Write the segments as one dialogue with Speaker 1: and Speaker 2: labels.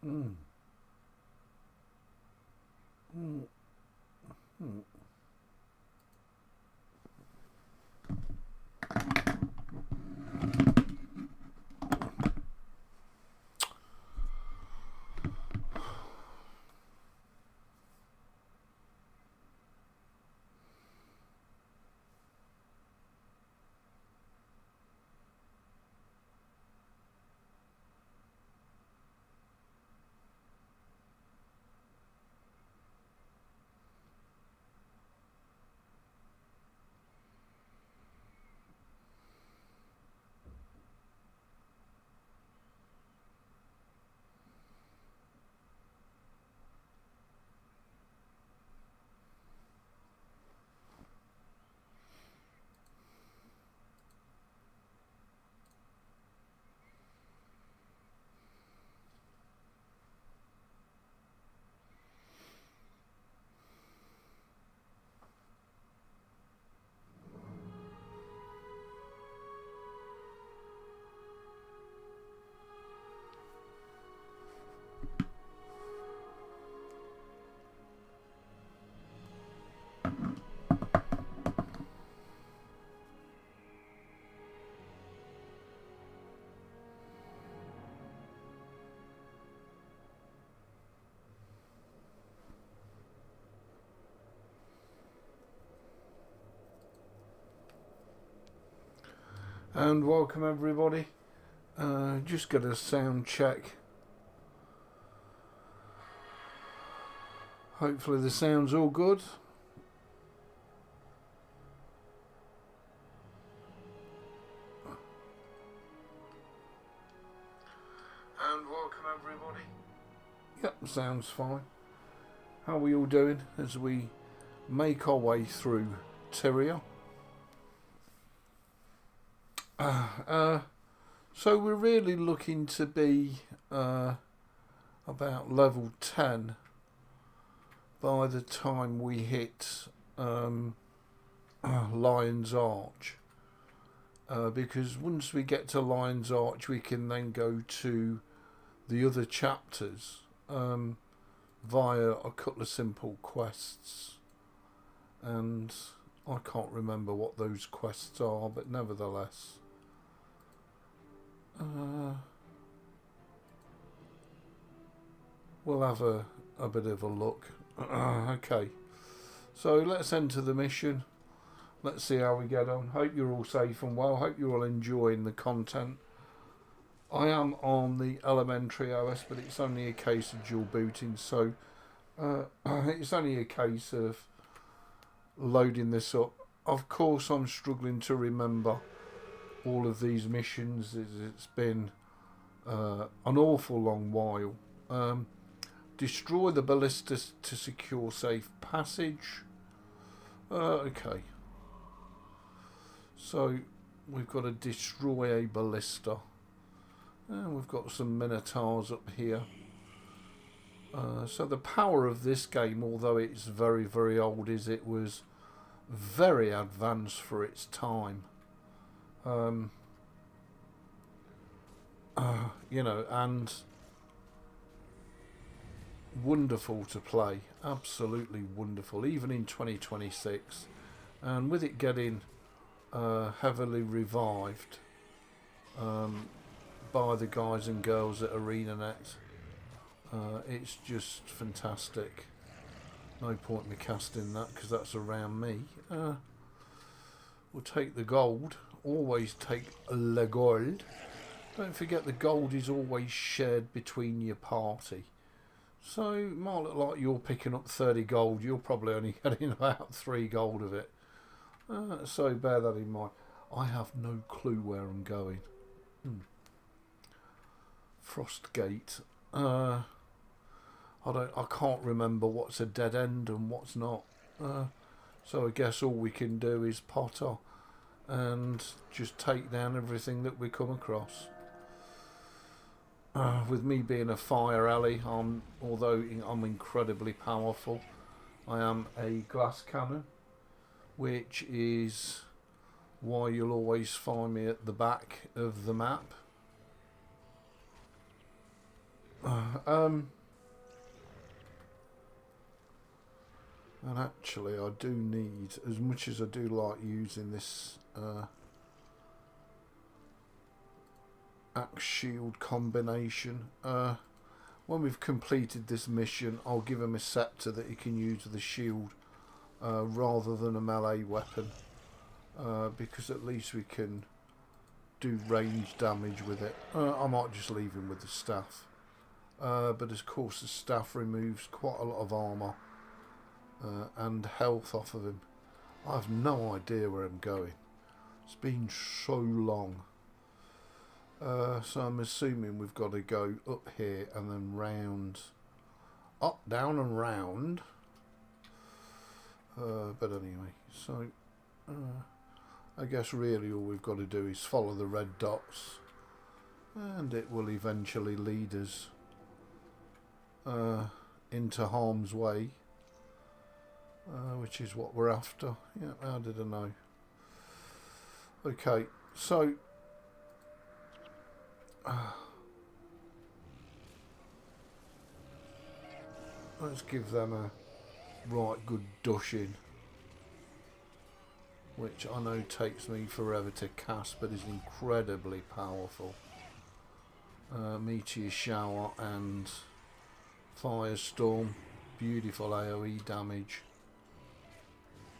Speaker 1: Mm. Mm. Mm. And welcome everybody. Just got a sound check. Hopefully the sound's all good. And welcome everybody. Yep, sounds fine. How are we all doing as we make our way through Tyria? So we're really looking to be about level 10 by the time we hit Lion's Arch, because once we get to Lion's Arch we can then go to the other chapters via a couple of simple quests, and I can't remember what those quests are, but nevertheless we'll have a bit of a look. Okay, so let's enter the mission. Let's see how we get on. Hope you're all safe and well. Hope you're all enjoying the content. I am on the ElementaryOS, but it's only a case of dual booting, so it's only a case of loading this up. Of course I'm struggling to remember all of these missions. It's been an awful long while. Destroy the ballista to secure safe passage. Okay, so we've got to destroy a ballista, and we've got some minotaurs up here. So the power of this game, although it's very, very old, is it was very advanced for its time. You know, and wonderful to play, absolutely wonderful, even in 2026, and with it getting heavily revived by the guys and girls at ArenaNet. It's just fantastic. No point me casting that because that's around me. We'll take the gold. Always take the gold. Don't forget the gold is always shared between your party. So it might look like you're picking up 30 gold. You're probably only getting about 3 gold of it. So bear that in mind. I have no clue where I'm going. Frostgate. I can't remember what's a dead end and what's not. So I guess all we can do is potter and just take down everything that we come across. With me being a fire alley, although I'm incredibly powerful, I am a glass cannon, which is why you'll always find me at the back of the map. And actually I do need, as much as I do like using this axe shield combination, when we've completed this mission I'll give him a scepter that he can use with a shield rather than a melee weapon, because at least we can do range damage with it. I might just leave him with the staff, but of course the staff removes quite a lot of armour and health off of him. I have no idea where I'm going. It's been so long. So I'm assuming we've got to go up here and then round, up, down and round. But anyway, so I guess really all we've got to do is follow the red dots and it will eventually lead us into harm's way, which is what we're after. Yeah, how did I know? Okay, so let's give them a right good dushing, which I know takes me forever to cast but is incredibly powerful. Meteor shower and firestorm, beautiful AoE damage,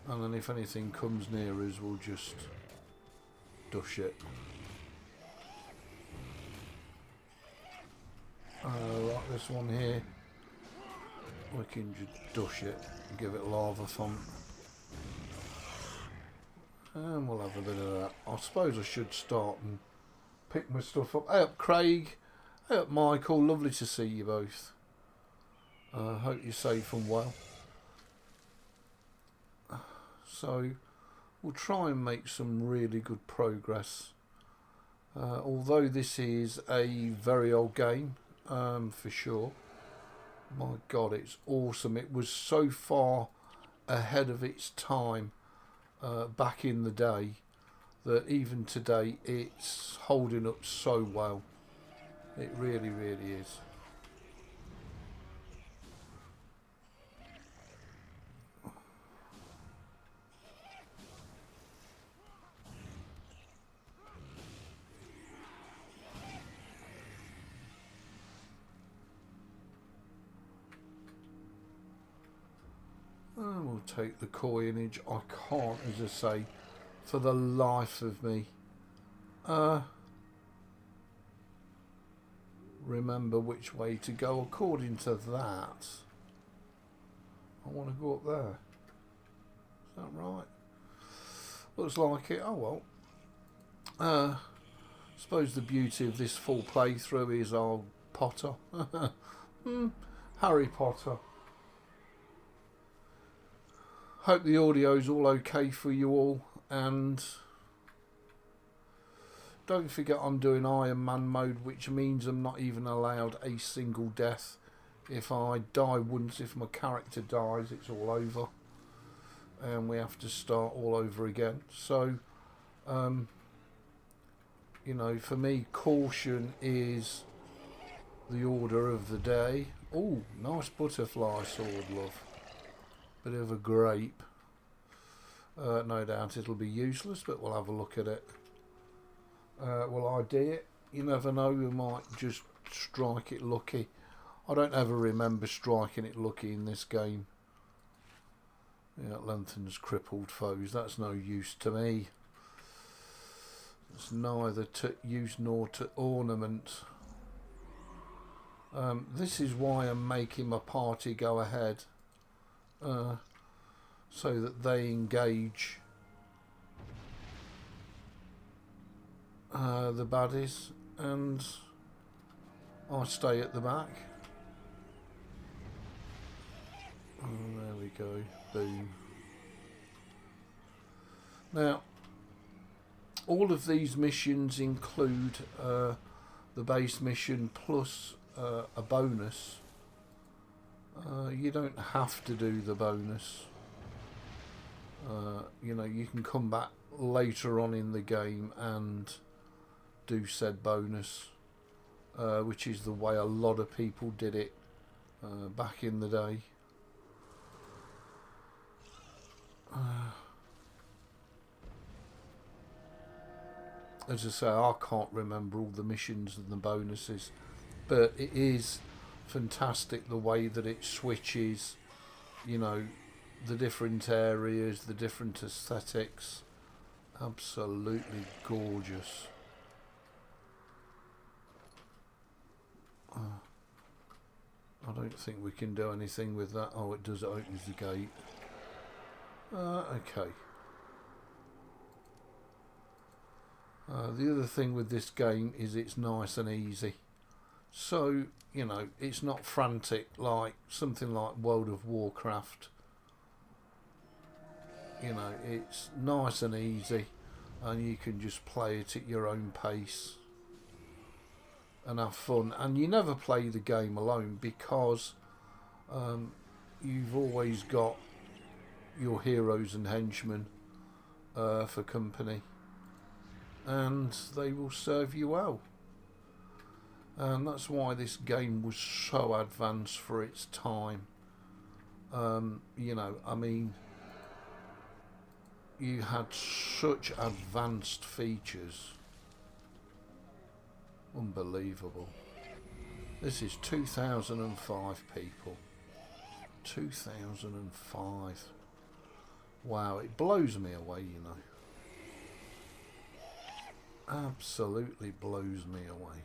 Speaker 1: and then if anything comes near us we'll just dush it. Like this one here, we can just dush it and give it lava font, and we'll have a bit of that. I suppose I should start and pick my stuff up. Hey up Craig, hey up Michael, lovely to see you both. Hope you're safe and well. So we'll try and make some really good progress, although this is a very old game, for sure. My god, it's awesome. It was so far ahead of its time back in the day that even today it's holding up so well. It really, really is. And we'll take the coinage. I can't, as I say, for the life of me, remember which way to go. According to that, I want to go up there. Is that right? Looks like it. Oh well. Suppose the beauty of this full playthrough is our Potter. Harry Potter. Hope the audio's all okay for you all, and don't forget I'm doing Iron Man mode, which means I'm not even allowed a single death. If I die once, if my character dies, it's all over and we have to start all over again. So you know, for me, caution is the order of the day. Oh, nice butterfly sword, love. Bit of a grape. No doubt it'll be useless, but we'll have a look at it. We'll ID it. You never know, we might just strike it lucky. I don't ever remember striking it lucky in this game. Yeah, lengthens crippled foes. That's no use to me. It's neither to use nor to ornament. This is why I'm making my party go ahead. So that they engage the baddies and I stay at the back. Oh, there we go. Boom. Now, all of these missions include the base mission plus a bonus. You don't have to do the bonus. You know, you can come back later on in the game and do said bonus. which is the way a lot of people did it back in the day. As I say, I can't remember all the missions and the bonuses, but it is fantastic the way that it switches, you know, the different areas, the different aesthetics. Absolutely gorgeous. I don't think we can do anything with that. Oh, it does, it opens the gate. Okay. The other thing with this game is it's nice and easy. So, you know, it's not frantic like something like World of Warcraft. You know, it's nice and easy, and you can just play it at your own pace and have fun. And you never play the game alone, because you've always got your heroes and henchmen for company, and they will serve you well. And that's why this game was so advanced for its time. You know, I mean, you had such advanced features. Unbelievable. This is 2005, people. 2005. Wow, it blows me away, you know. Absolutely blows me away.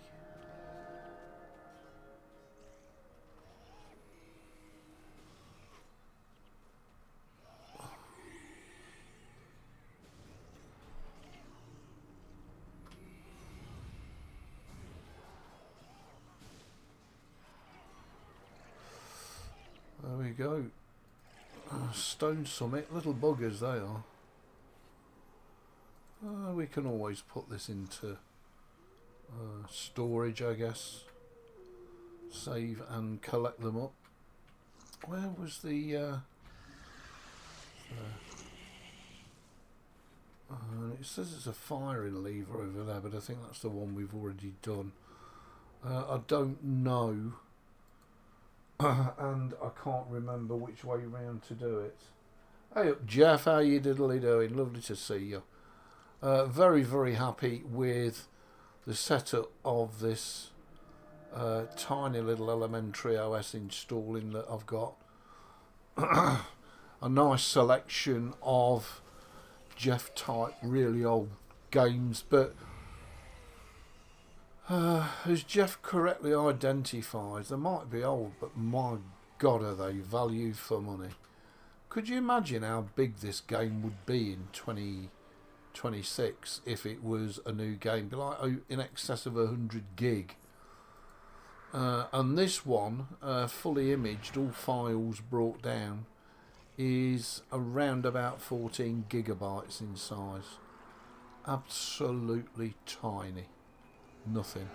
Speaker 1: There we go. Stone Summit, little buggers they are. We can always put this into storage, I guess. Save and collect them up. Where was the... it says it's a firing lever over there, but I think that's the one we've already done. I don't know. And I can't remember which way round to do it. Hey up, Jeff, how you diddly doing? Lovely to see you. Very, very happy with the setup of this tiny little ElementaryOS installing that I've got. A nice selection of Jeff type really old games, but as Jeff correctly identifies, they might be old, but my God, are they value for money. Could you imagine how big this game would be in 2026 if it was a new game? It'd be like in excess of 100 gig. And this one, fully imaged, all files brought down, is around about 14 gigabytes in size. Absolutely tiny. Nothing.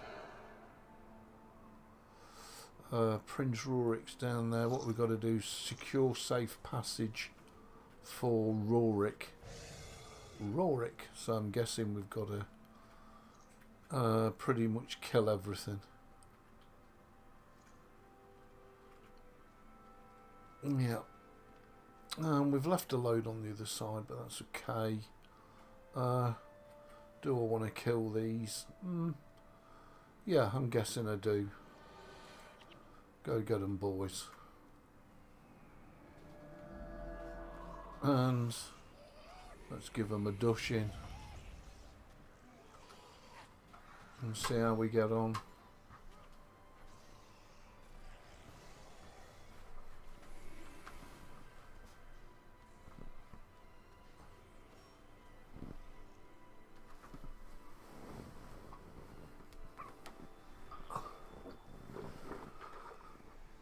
Speaker 1: Prince Rorik's down there. What we've got to do is secure safe passage for Rorik. So I'm guessing we've got to pretty much kill everything. Yeah. We've left a load on the other side, but that's okay. Do I want to kill these? Yeah, I'm guessing I do. Go get them, boys. And let's give them a dushing and see how we get on.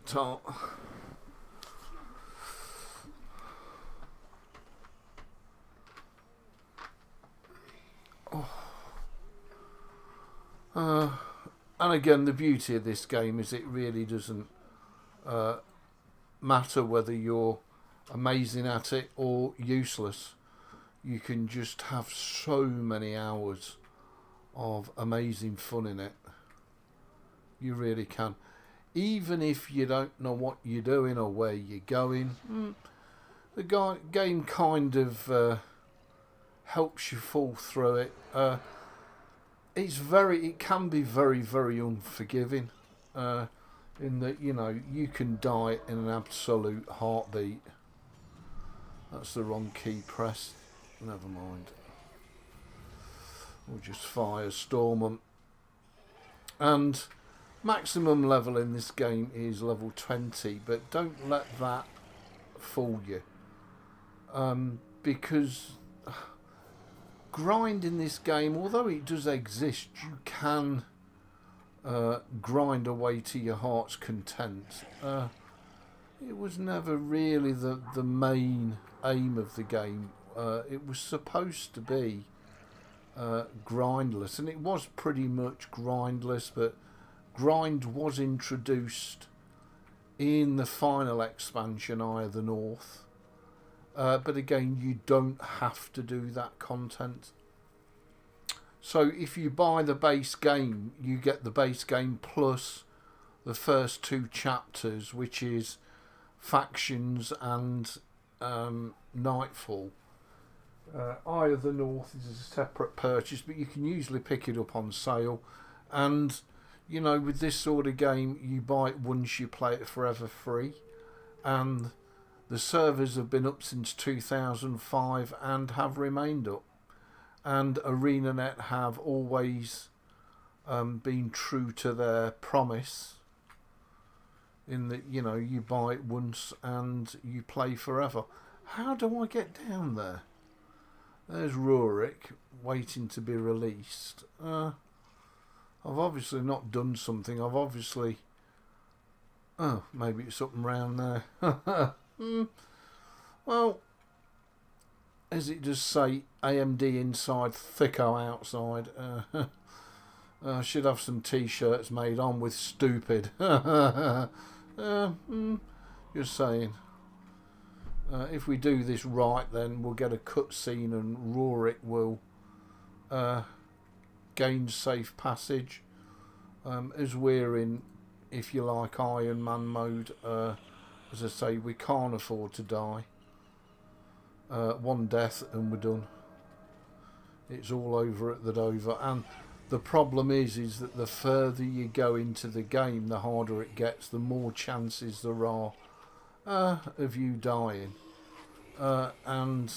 Speaker 1: So, and again, the beauty of this game is it really doesn't matter whether you're amazing at it or useless. You can just have so many hours of amazing fun in it. You really can. Even if you don't know what you're doing or where you're going, the game kind of helps you fall through it. It can be very, very unforgiving. In that, you know, you can die in an absolute heartbeat. That's the wrong key pressed. Never mind. We'll just firestorm them. And maximum level in this game is level 20, but don't let that fool you. Because grind in this game, although it does exist, you can grind away to your heart's content. It was never really the main aim of the game. It was supposed to be grindless, and it was pretty much grindless, but grind was introduced in the final expansion, Eye of the North. But again, you don't have to do that content. So if you buy the base game, you get the base game plus the first 2 chapters, which is Factions and Nightfall. Eye of the North is a separate purchase, but you can usually pick it up on sale. And, you know, with this sort of game, you buy it once, you play it forever free. And the servers have been up since 2005 and have remained up. And ArenaNet have always been true to their promise in that, you know, you buy it once and you play forever. How do I get down there? There's Rurik waiting to be released. I've obviously not done something. I've obviously... Oh, maybe it's up and round there. Well, as it does say, AMD inside, thicko outside. I should have some t-shirts made on with stupid. Just saying. If we do this right, then we'll get a cutscene and Rurik will gain safe passage. As we're in, if you like, Iron Man mode. As I say, we can't afford to die. 1 death and we're done. It's all over at the Dover. And the problem is that the further you go into the game, the harder it gets, the more chances there are of you dying. And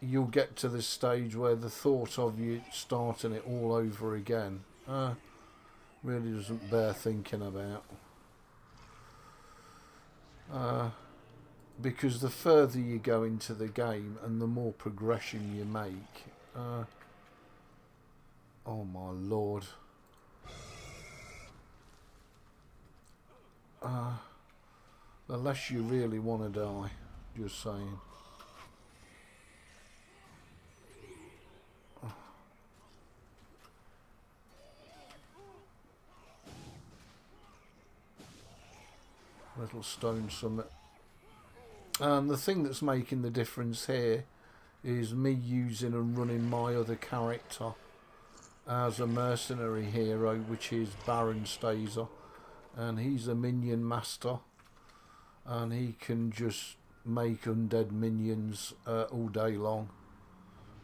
Speaker 1: you'll get to this stage where the thought of you starting it all over again really doesn't bear thinking about. Because the further you go into the game and the more progression you make, oh my lord, the less you really want to die, just saying. Little stone summit. And the thing that's making the difference here is me using and running my other character as a mercenary hero, which is Baron Stazer, and he's a minion master, and he can just make undead minions all day long,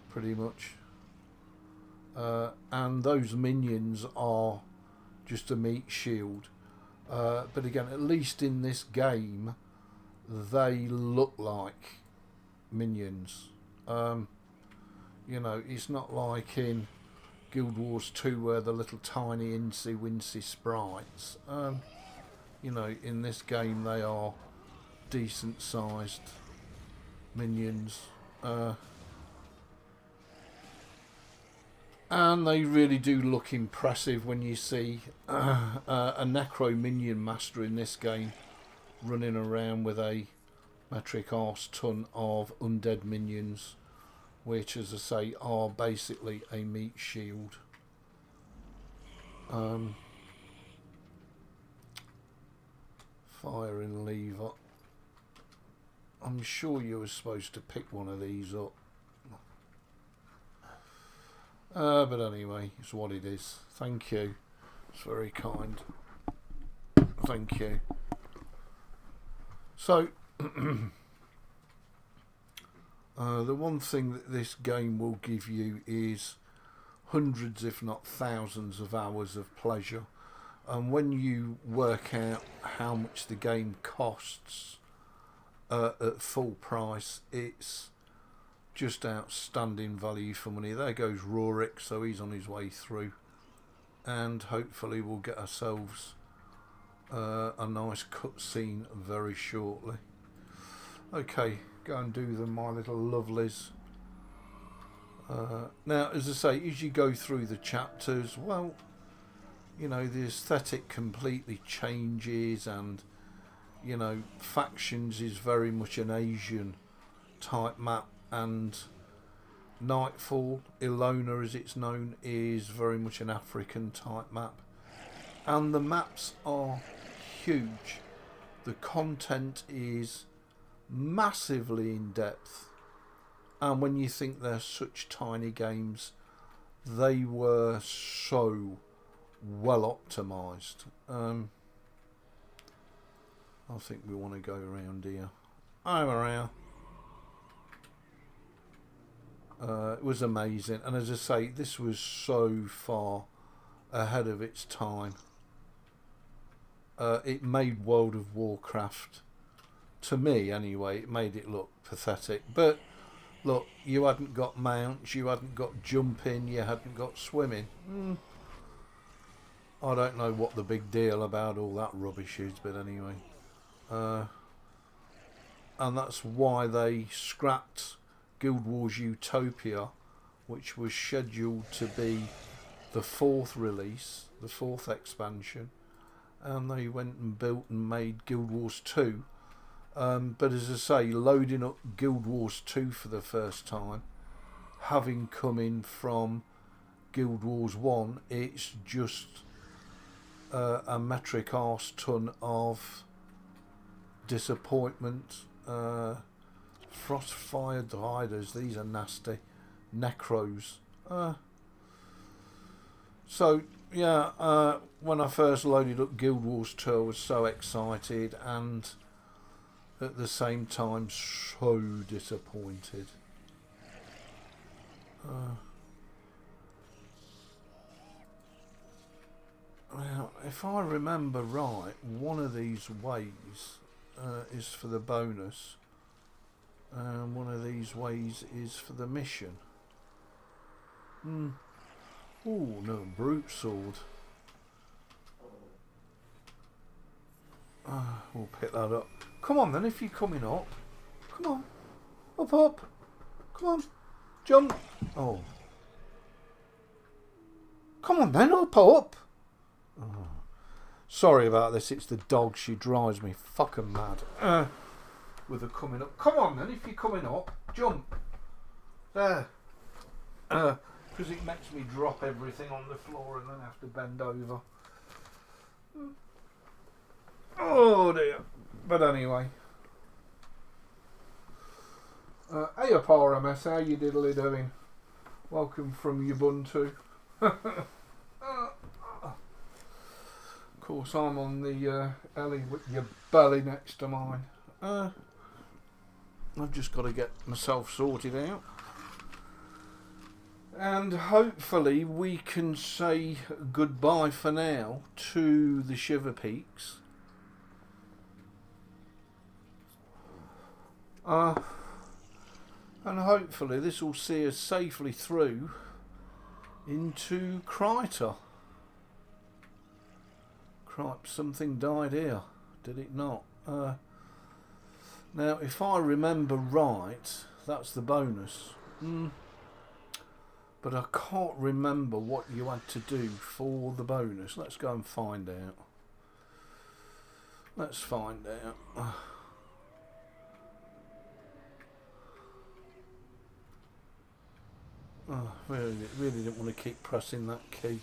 Speaker 1: pretty much. And those minions are just a meat shield. But again, at least in this game, they look like minions. You know, it's not like in Guild Wars 2 where the little tiny incy wincy sprites. You know, in this game they are decent sized minions. And they really do look impressive when you see a Necro Minion Master in this game running around with a metric arse ton of undead minions, which, as I say, are basically a meat shield. Firing lever. I'm sure you were supposed to pick one of these up. But anyway, it's what it is. Thank you It's very kind. Thank you. So, the one thing that this game will give you is hundreds, if not thousands, of hours of pleasure. And when you work out how much the game costs at full price, it's just outstanding value for money. There goes Rorik, so he's on his way through, and hopefully we'll get ourselves a nice cutscene very shortly. Okay, go and do them, my little lovelies. Now, as I say, as you go through the chapters, well, you know, the aesthetic completely changes, and, you know, Factions is very much an Asian type map, and Nightfall, Ilona as it's known, is very much an African type map. And the maps are huge. The content is massively in depth. And when you think they're such tiny games, they were so well optimized. I think we want to go around here. Over here. It was amazing, and as I say, this was so far ahead of its time. It made World of Warcraft, to me anyway, it made it look pathetic. But look, you hadn't got mounts, you hadn't got jumping, you hadn't got swimming. I don't know what the big deal about all that rubbish is, but anyway. And that's why they scrapped Guild Wars Utopia, which was scheduled to be the 4th release, the 4th expansion, and they went and built and made Guild Wars 2. But as I say, loading up Guild Wars 2 for the first time, having come in from Guild Wars 1, it's just a metric arse ton of disappointment. Frostfire Riders, these are nasty. Necros. So, yeah, when I first loaded up Guild Wars 2, I was so excited, and at the same time, so disappointed. Now, if I remember right, one of these ways is for the bonus. And one of these ways is for the mission. Oh, no, brute sword. We'll pick that up. Come on then, if you're coming up. Come on. Up. Come on. Jump. Oh. Come on then, up. Oh. Sorry about this, it's the dog. She drives me fucking mad. With her coming up. Come on then, if you're coming up, jump. There. Because it makes me drop everything on the floor and then have to bend over. Oh dear. But anyway. Hey up RMS, how you diddly doing? Welcome from Ubuntu. Of course I'm on the Ellie with your belly next to mine. I've just got to get myself sorted out, and hopefully we can say goodbye for now to the Shiver Peaks. And hopefully this will see us safely through into Kryta. Crap, something died here, did it not? Now, if I remember right, that's the bonus. But I can't remember what you had to do for the bonus. Let's go and find out. Let's find out. Oh, really didn't want to keep pressing that key.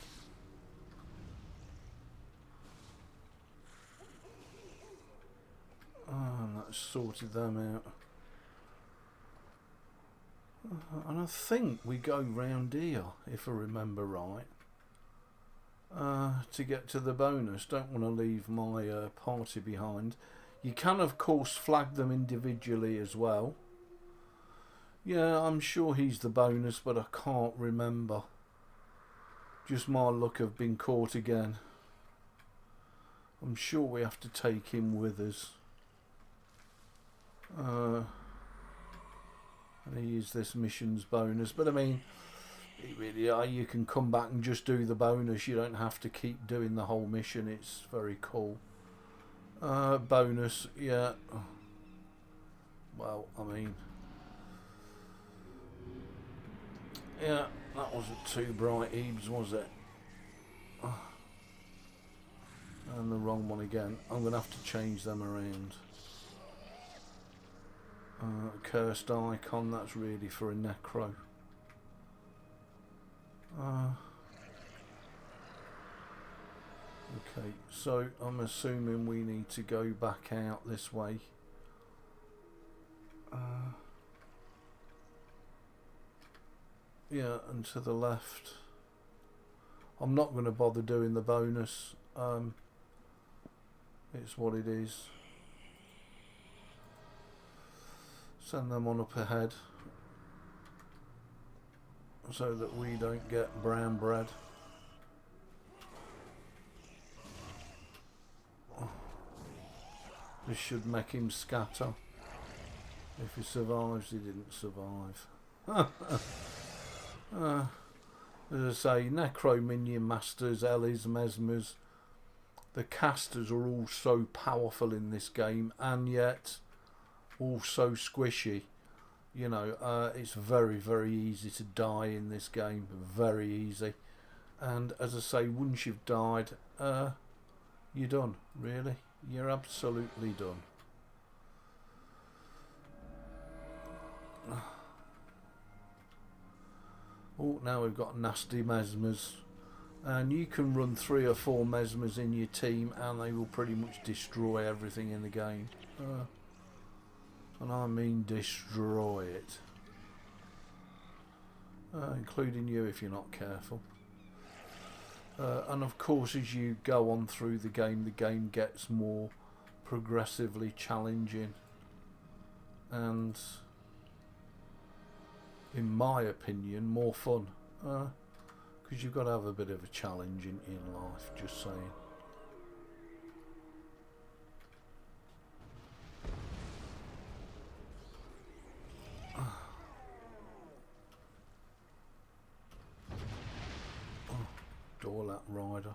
Speaker 1: And that sorted them out. And I think we go round here, if I remember right. to get to the bonus. Don't want to leave my party behind. You can of course flag them individually as well. Yeah, I'm sure he's the bonus, but I can't remember. Just my luck of being caught again. I'm sure we have to take him with us. And he is this mission's bonus. But I mean, really, you can come back and just do the bonus. You don't have to keep doing the whole mission. It's very cool. Bonus, yeah. Well, I mean, yeah, that wasn't too bright, Ebeez, was it? And the wrong one again. I'm going to have to change them around. Cursed icon, that's really for a necro. Okay, so I'm assuming we need to go back out this way. Yeah, and to the left. I'm not going to bother doing the bonus. It's what it is. Send them on up ahead so that we don't get brown bread. This should make him scatter. If he survives, he didn't survive. As I say, Necro Minion Masters, Ellies, Mesmers, the casters are all so powerful in this game, and yet all so squishy. You know, it's very, very easy to die in this game. Very easy. And as I say, once you've died, you're done, really. You're absolutely done. Oh, now we've got nasty Mesmers. And you can run 3 or 4 Mesmers in your team and they will pretty much destroy everything in the game. And I mean destroy it. Including you if you're not careful. And of course, as you go on through the game gets more progressively challenging. And in my opinion, more fun. Because you've got to have a bit of a challenge in life, just saying. Door that rider.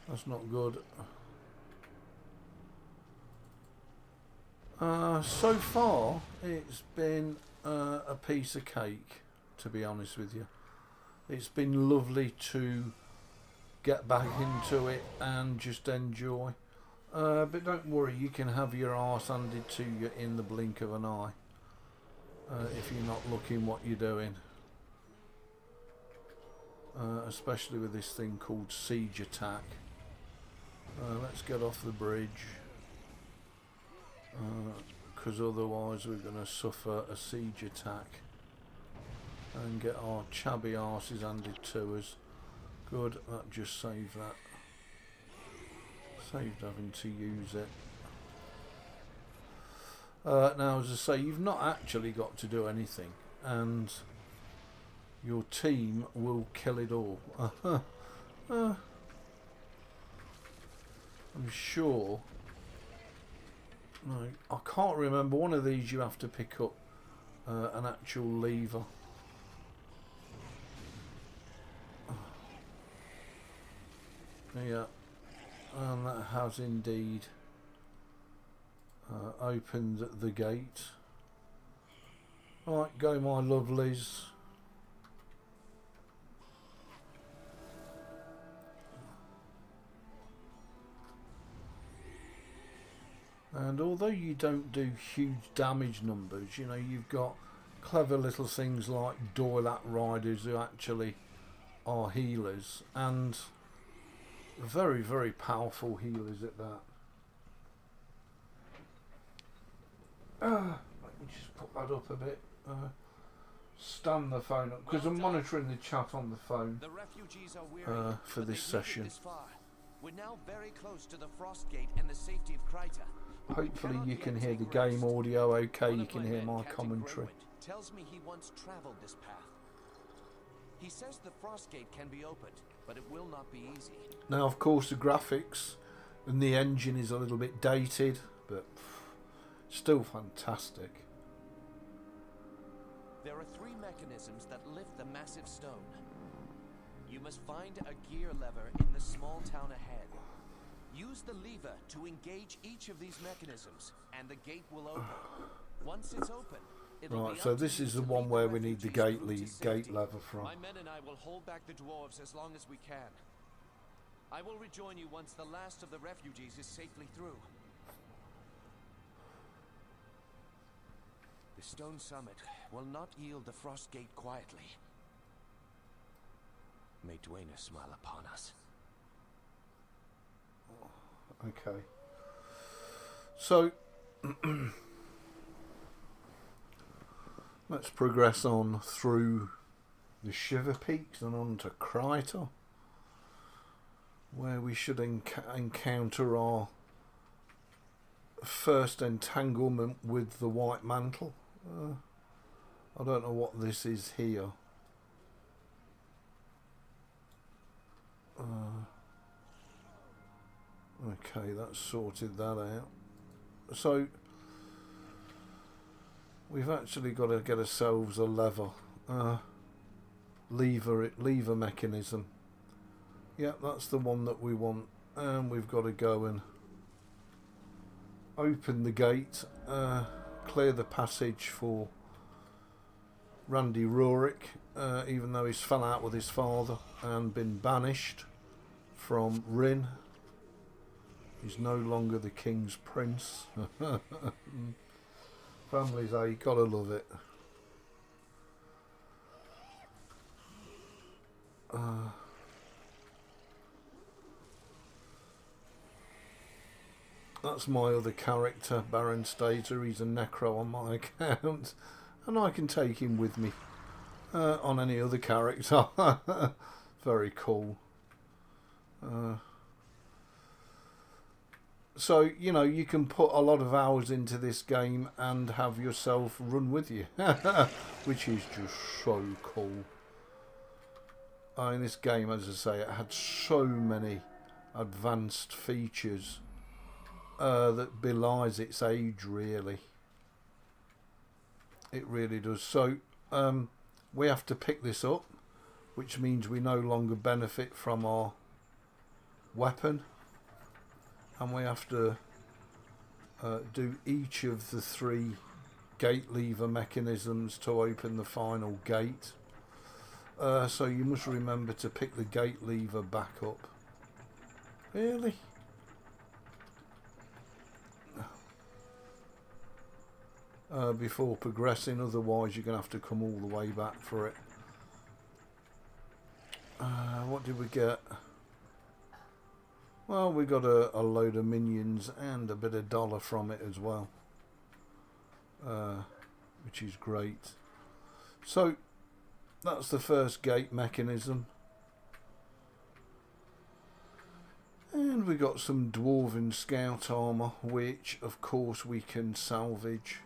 Speaker 1: That's not good. So far, it's been a piece of cake, to be honest with you. It's been lovely to get back into it and just enjoy. But don't worry, you can have your arse handed to you in the blink of an eye. If you're not looking what you're doing. Especially with this thing called siege attack. Let's get off the bridge. Because otherwise we're going to suffer a siege attack. And get our chubby arses handed to us. Good, that just saved that. Saved having to use it. Now, as I say, you've not actually got to do anything, and your team will kill it all. I'm sure. No, I can't remember. One of these you have to pick up an actual lever. Yeah, and that has indeed opened the gate. Right, go my lovelies. And although you don't do huge damage numbers, you know, you've got clever little things like Doilat Riders who actually are healers, and very, very powerful healers at that. Let me just put that up a bit. stand the phone up because I'm monitoring the chat on the phone for this session.
Speaker 2: We're now very close to the frost gate and the safety of Kryta.
Speaker 1: Hopefully you can hear the game audio okay, you can hear my commentary.
Speaker 2: Tells me he once traveled this path. He says the frost gate can be opened, but it will not be easy.
Speaker 1: Now of course the graphics and the engine is a little bit dated, but still fantastic.
Speaker 2: There are 3 mechanisms that lift the massive stone. You must find a gear lever in the small town ahead. Use the lever to engage each of these mechanisms, and the gate will open. Once it's open,
Speaker 1: right, so this is the one where we need the gate lever from.
Speaker 2: My men and I will hold back the dwarves as long as we can. I will rejoin you once the last of the refugees is safely through. The stone summit will not yield the frost gate quietly. May Dwayne smile upon us.
Speaker 1: Okay. So let's progress on through the Shiver Peaks and on to Kryta, where we should encounter our first entanglement with the White Mantle. I don't know what this is here. Okay, that's sorted that out. So we've actually got to get ourselves a lever mechanism. Yeah, that's the one that we want, and we've got to go and open the gate, clear the passage for Randy Rorick, even though he's fell out with his father and been banished from Rin. He's no longer the king's prince. Families, you gotta love it. That's my other character, Baron Stater. He's a necro on my account, and I can take him with me on any other character. Very cool. So, you know, you can put a lot of hours into this game and have yourself run with you, which is just so cool. In this game, as I say, it had so many advanced features that belies its age, really. It really does. So, we have to pick this up, which means we no longer benefit from our weapon. And we have to do each of the 3 gate lever mechanisms to open the final gate. So you must remember to pick the gate lever back up. Really? Before progressing, otherwise you're going to have to come all the way back for it. What did we get? Well, we got a load of minions and a bit of dollar from it as well, which is great. So that's the first gate mechanism, and we got some dwarven scout armor, which of course we can salvage,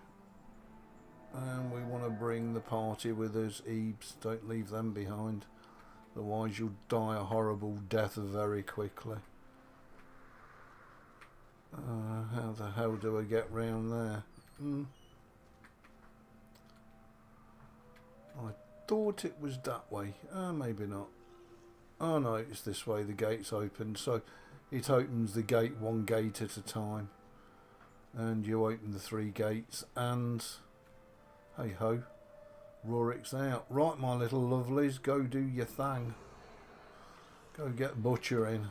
Speaker 1: and we want to bring the party with us. Ebeez, don't leave them behind, otherwise you'll die a horrible death very quickly. How the hell do I get round there? I thought it was that way. Maybe not. Oh no, it's this way. The gate's open, so it opens the gate 1 gate at a time, and you open the 3 gates, and hey ho, Rorick's out. Right, my little lovelies, go do your thing. Go get butchering.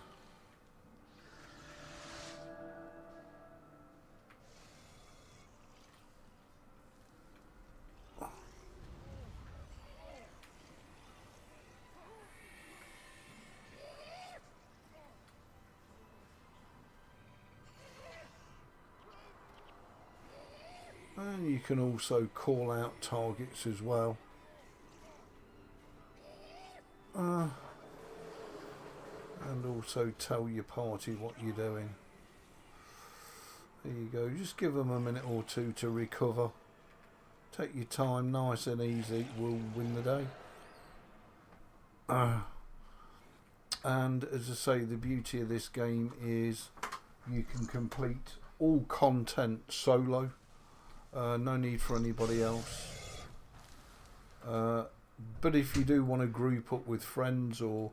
Speaker 1: And you can also call out targets as well. and also tell your party what you're doing. There you go. Just give them a minute or two to recover. Take your time, nice and easy. We'll win the day. And as I say, the beauty of this game is you can complete all content solo. No need for anybody else. But if you do want to group up with friends or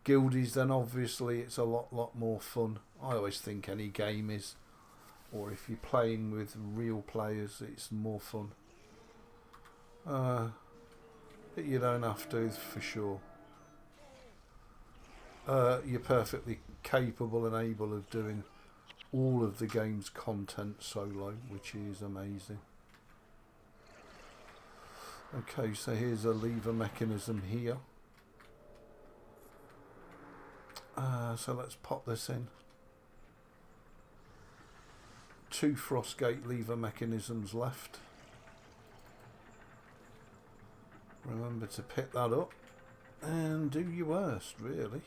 Speaker 1: guildies, then obviously it's a lot more fun. I always think any game is. Or if you're playing with real players, it's more fun. But you don't have to, for sure. You're perfectly capable and able of doing all of the game's content solo, which is amazing. Okay, so here's a lever mechanism here. So let's pop this in. 2 Frostgate lever mechanisms left. Remember to pick that up and do your worst, really.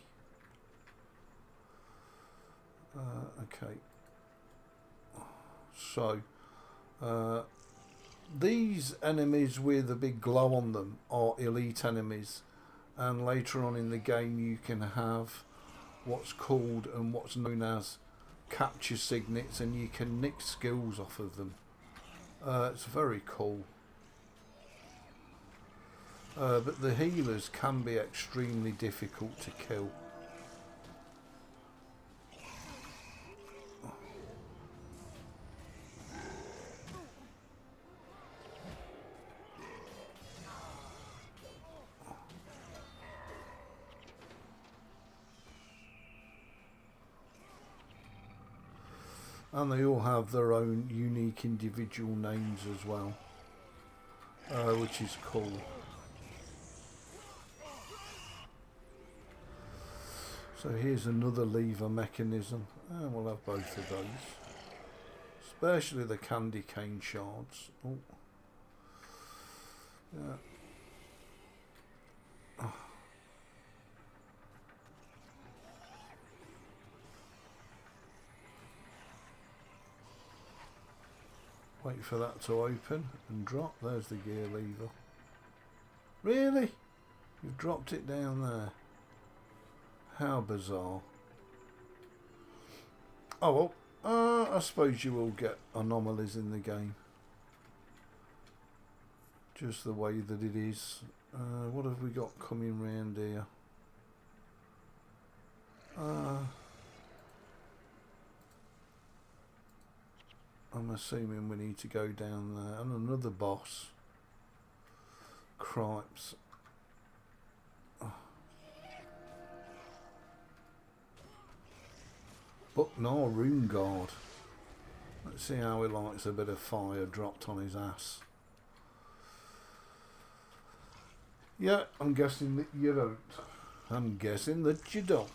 Speaker 1: Okay. So, these enemies with a big glow on them are elite enemies, and later on in the game you can have what's called and what's known as capture signets, and you can nick skills off of them. It's very cool. But the healers can be extremely difficult to kill. And they all have their own unique individual names as well, which is cool. So here's another lever mechanism, and we'll have both of those, especially the candy cane shards. Oh. Yeah. Oh. Wait for that to open and drop. There's the gear lever. Really? You've dropped it down there. How bizarre. Oh well, I suppose you will get anomalies in the game. Just the way that it is. What have we got coming round here? I'm assuming we need to go down there. And another boss. Cripes. Bucknar Rune Guard. Let's see how he likes a bit of fire dropped on his ass. Yeah, I'm guessing that you don't. I'm guessing that you don't.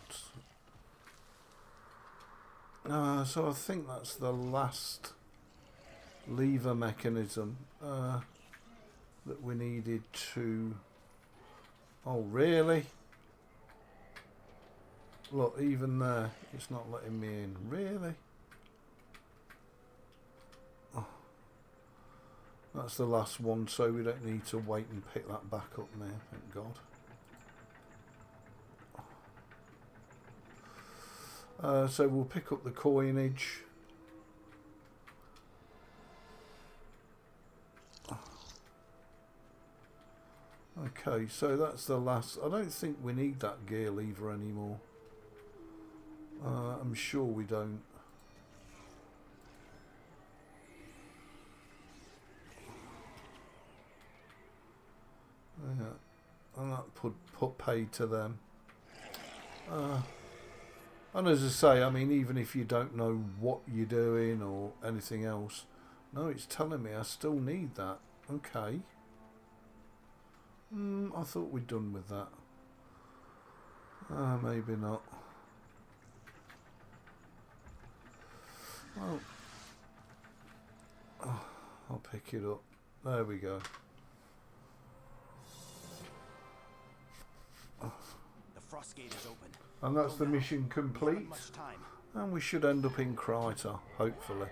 Speaker 1: So I think that's the last lever mechanism that we needed to... Oh, really? Look, even there, it's not letting me in. Really? Oh. That's the last one, so we don't need to wait and pick that back up now, thank God. So we'll pick up the coinage. Okay, so that's the last. I don't think we need that gear lever anymore. I'm sure we don't. Yeah, and that put paid to them. And as I say, I mean, even if you don't know what you're doing or anything else, no, it's telling me I still need that. Okay. I thought we'd done with that. Maybe not. Well, I'll pick it up. There we go.
Speaker 2: The frost gate is open.
Speaker 1: And that's the mission complete. And we should end up in Kryta, hopefully.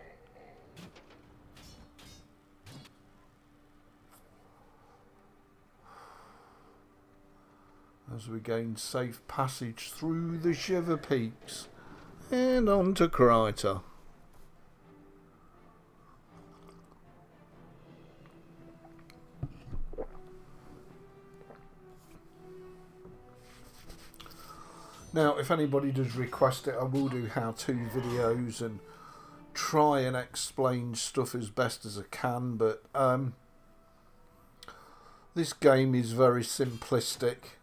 Speaker 1: As we gain safe passage through the Shiver Peaks and on to Kryta. Now, if anybody does request it, I will do how-to videos and try and explain stuff as best as I can, but this game is very simplistic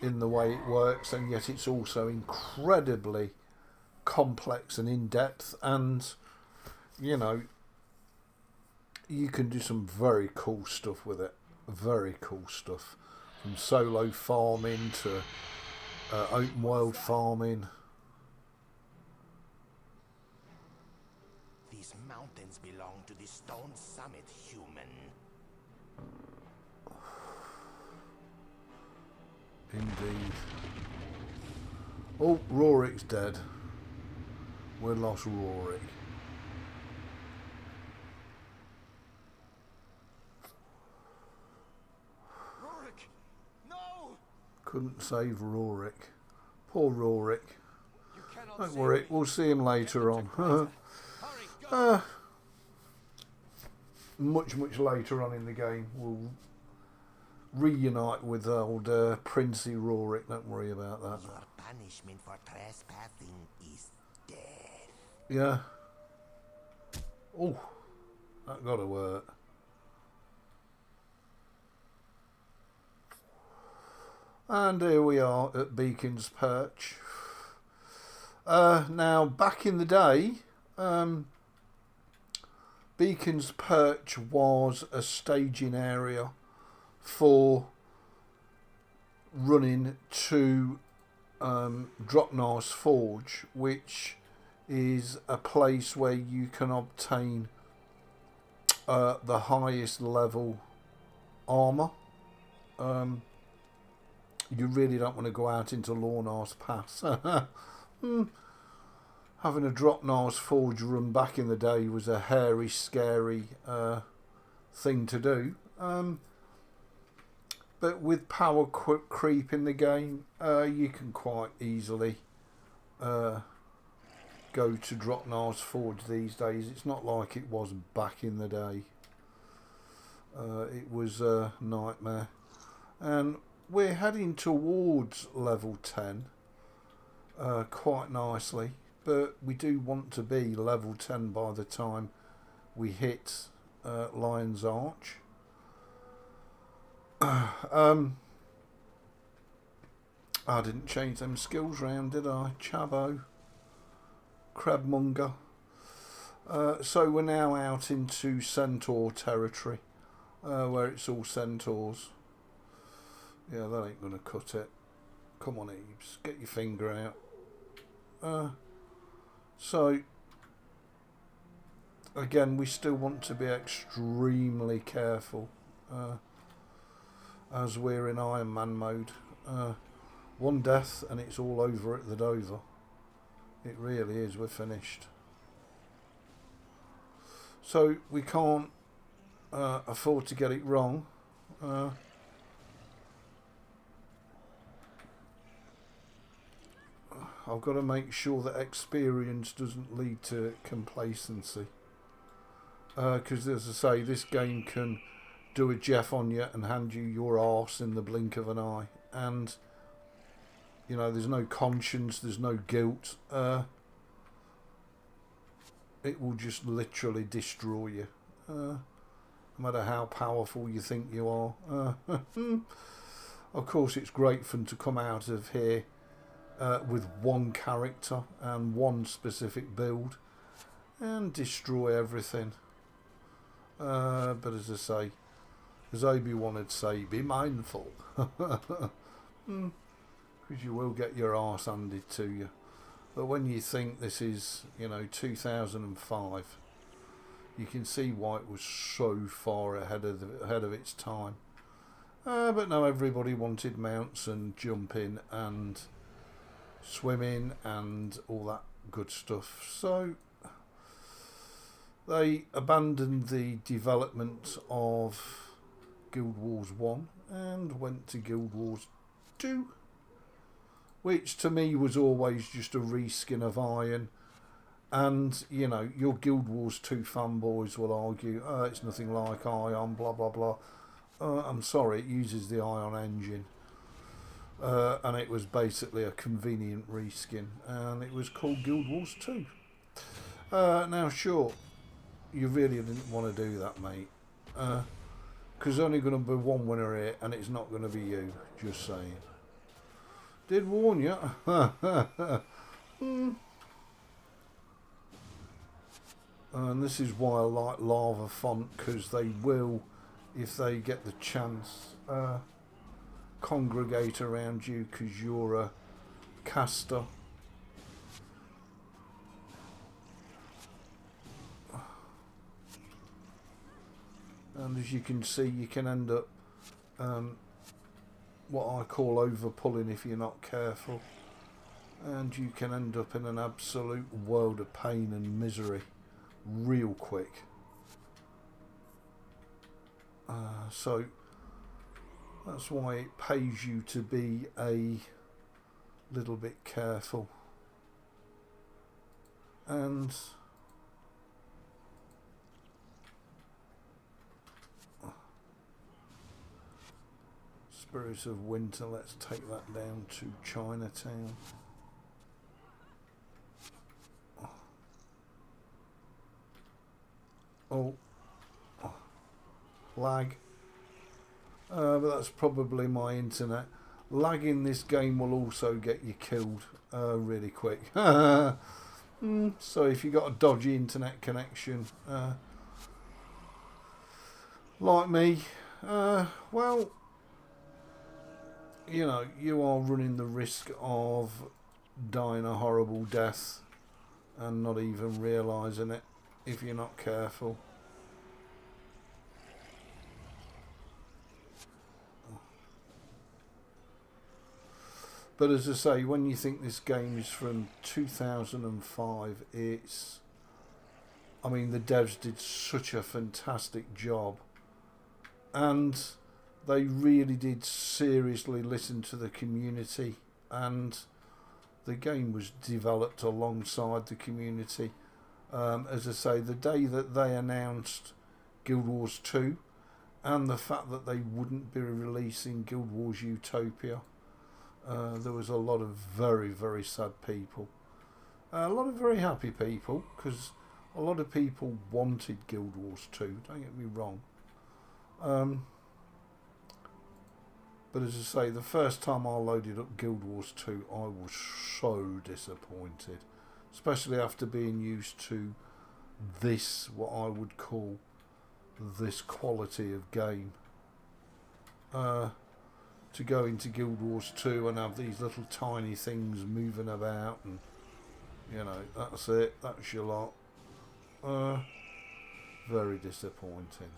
Speaker 1: in the way it works, and yet it's also incredibly complex and in-depth, and you know, you can do some very cool stuff with it. Very cool stuff, from solo farming to open world farming.
Speaker 2: These mountains belong to the Stone Summit, human.
Speaker 1: Indeed. Oh, Rorik's dead. We lost Rorik.
Speaker 2: Rorik, no!
Speaker 1: Couldn't save Rorik. Poor Rorik. Don't
Speaker 2: Save
Speaker 1: worry,
Speaker 2: me.
Speaker 1: we'll see him later on.
Speaker 2: Hurry, go.
Speaker 1: Much later on in the game, we'll reunite with old Princey Rorik. Don't worry about that.
Speaker 2: Your punishment for trespassing is death.
Speaker 1: Yeah. Oh, that got to work. And here we are at Beacon's Perch. Now, back in the day, Beacon's Perch was a staging area for running to Dropnar's Forge, which is a place where you can obtain the highest level armour. You really don't want to go out into Lornar's Pass. Having a Dropnar's Forge run back in the day was a hairy, scary thing to do. But with power creep in the game, you can quite easily go to Dropnar's Forge these days. It's not like it was back in the day. It was a nightmare. And we're heading towards level 10 quite nicely, but we do want to be level 10 by the time we hit Lion's Arch. I didn't change them skills round, did I? Chabo, Crabmonger. So we're now out into Centaur territory, where it's all centaurs. Yeah, that ain't gonna cut it. Come on, Ebeez, get your finger out. So again, we still want to be extremely careful as we're in Iron Man mode. One death and it's all over at the Dover. It really is. We're finished. So we can't afford to get it wrong. I've got to make sure that experience doesn't lead to complacency. Because as I say, this game can do a Jeff on you and hand you your arse in the blink of an eye. And, you know, there's no conscience, there's no guilt. It will just literally destroy you. No matter how powerful you think you are. Of course, it's great fun to come out of here with one character and one specific build and destroy everything. But as I say, as Obi-Wan would say, be mindful. Because you will get your arse handed to you. But when you think this is, you know, 2005, you can see why it was so far ahead of its time. But no, everybody wanted mounts and jumping and swimming and all that good stuff. So they abandoned the development of Guild Wars 1 and went to Guild Wars 2, which to me was always just a reskin of Iron. And, you know, your Guild Wars 2 fanboys will argue, oh, it's nothing like Ion, blah, blah, blah. I'm sorry, it uses the Ion engine. And it was basically a convenient reskin. And it was called Guild Wars 2. Now, sure, you really didn't want to do that, mate. Because there's only going to be one winner here, and it's not going to be you. Just saying. Did warn you. And this is why I like Lava Font, because they will, if they get the chance, congregate around you because you're a caster. And as you can see, you can end up what I call over pulling if you're not careful, and you can end up in an absolute world of pain and misery real quick. So that's why it pays you to be a little bit careful. And Spirit of Winter, let's take that down to Chinatown. Oh, lag. But that's probably my internet. Lag in this game will also get you killed really quick. So if you've got a dodgy internet connection, like me, well, you know, you are running the risk of dying a horrible death and not even realising it if you're not careful. But as I say, when you think this game is from 2005, it's, I mean, the devs did such a fantastic job, and they really did seriously listen to the community, and the game was developed alongside the community. As I say, the day that they announced Guild Wars 2 and the fact that they wouldn't be releasing Guild Wars Utopia, there was a lot of very, very sad people. A lot of very happy people, because a lot of people wanted Guild Wars 2, don't get me wrong. But as I say, the first time I loaded up Guild Wars 2, I was so disappointed. Especially after being used to this, what I would call this quality of game. To go into Guild Wars 2 and have these little tiny things moving about, and you know, that's it, that's your lot. Very disappointing.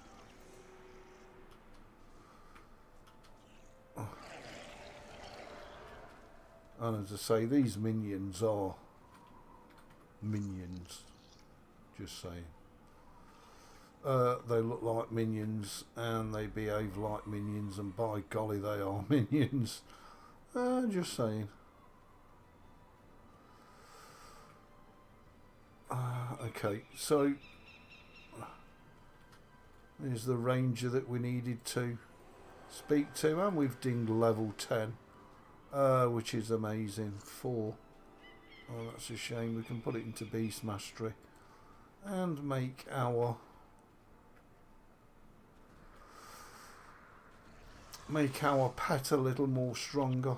Speaker 1: And as I say, these minions are minions, just saying. They look like minions and they behave like minions, and by golly they are minions. Just saying. Okay, so there's the ranger that we needed to speak to, and we've dinged level 10, which is amazing. 4. Oh, that's a shame. We can put it into Beast Mastery and make our pet a little more stronger.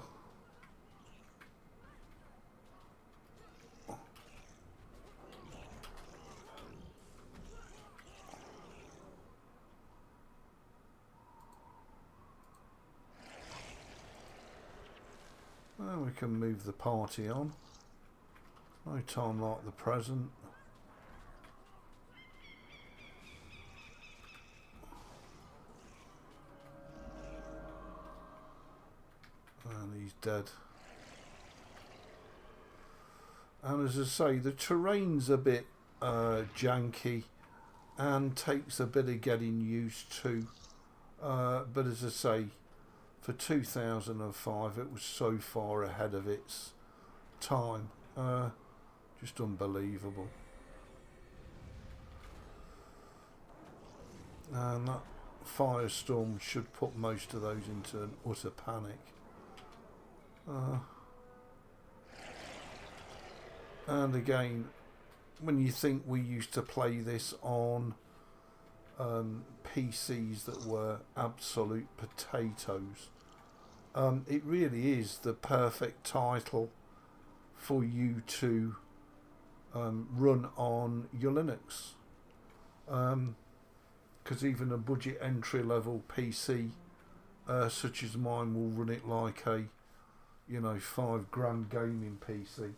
Speaker 1: And we can move the party on. No time like the present. dead. And as I say, the terrain's a bit janky and takes a bit of getting used to. But as I say, for 2005, it was so far ahead of its time. Just unbelievable. And that firestorm should put most of those into an utter panic. And again, when you think we used to play this on PCs that were absolute potatoes, it really is the perfect title for you to run on your Linux. Because even a budget entry level PC such as mine will run it like a, you know, £5 gaming PC.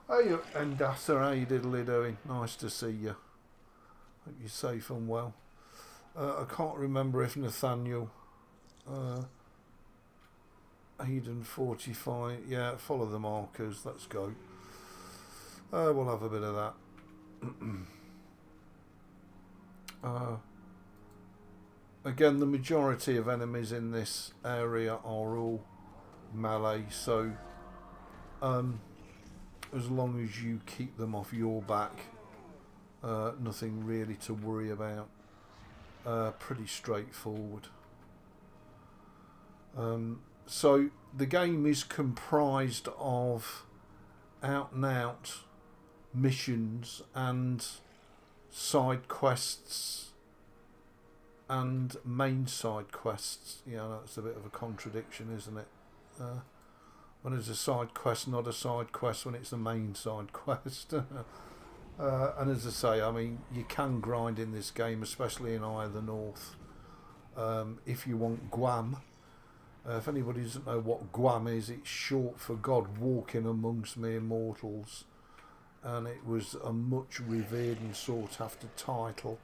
Speaker 1: Hey, Endasa, how you diddly doing? Nice to see you. Hope you're safe and well. I can't remember if Nathaniel Eden 45, yeah, follow the markers, let's go. We'll have a bit of that. Again, the majority of enemies in this area are all melee, so as long as you keep them off your back, nothing really to worry about. Pretty straightforward. So the game is comprised of out and out missions and side quests and main side quests. Yeah, that's a bit of a contradiction, isn't it? When it's a side quest, not a side quest when it's a main side quest. And as I say, I mean, you can grind in this game, especially in Eye of the North, if you want GWAMM. If anybody doesn't know what GWAMM is, it's short for God Walking Amongst Mere Mortals, and it was a much revered and sought after title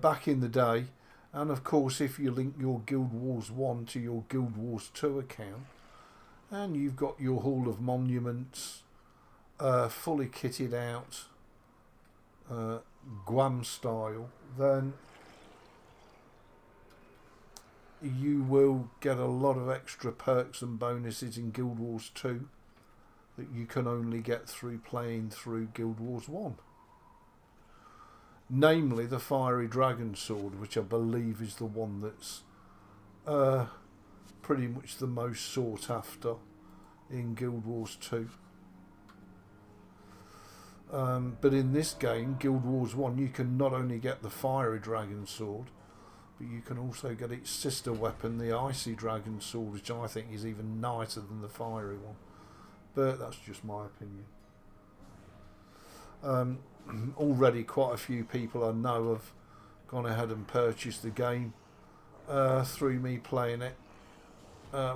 Speaker 1: back in the day. And of course, if you link your Guild Wars 1 to your Guild Wars 2 account, and you've got your Hall of Monuments fully kitted out, GWAMM style, then you will get a lot of extra perks and bonuses in Guild Wars 2 that you can only get through playing through Guild Wars 1. Namely the Fiery Dragon Sword, which I believe is the one that's pretty much the most sought after in Guild Wars 2. But in this game, Guild Wars 1, you can not only get the Fiery Dragon Sword, but you can also get its sister weapon, the Icy Dragon Sword, which I think is even nicer than the fiery one. But that's just my opinion. Already quite a few people I know have gone ahead and purchased the game through me playing it,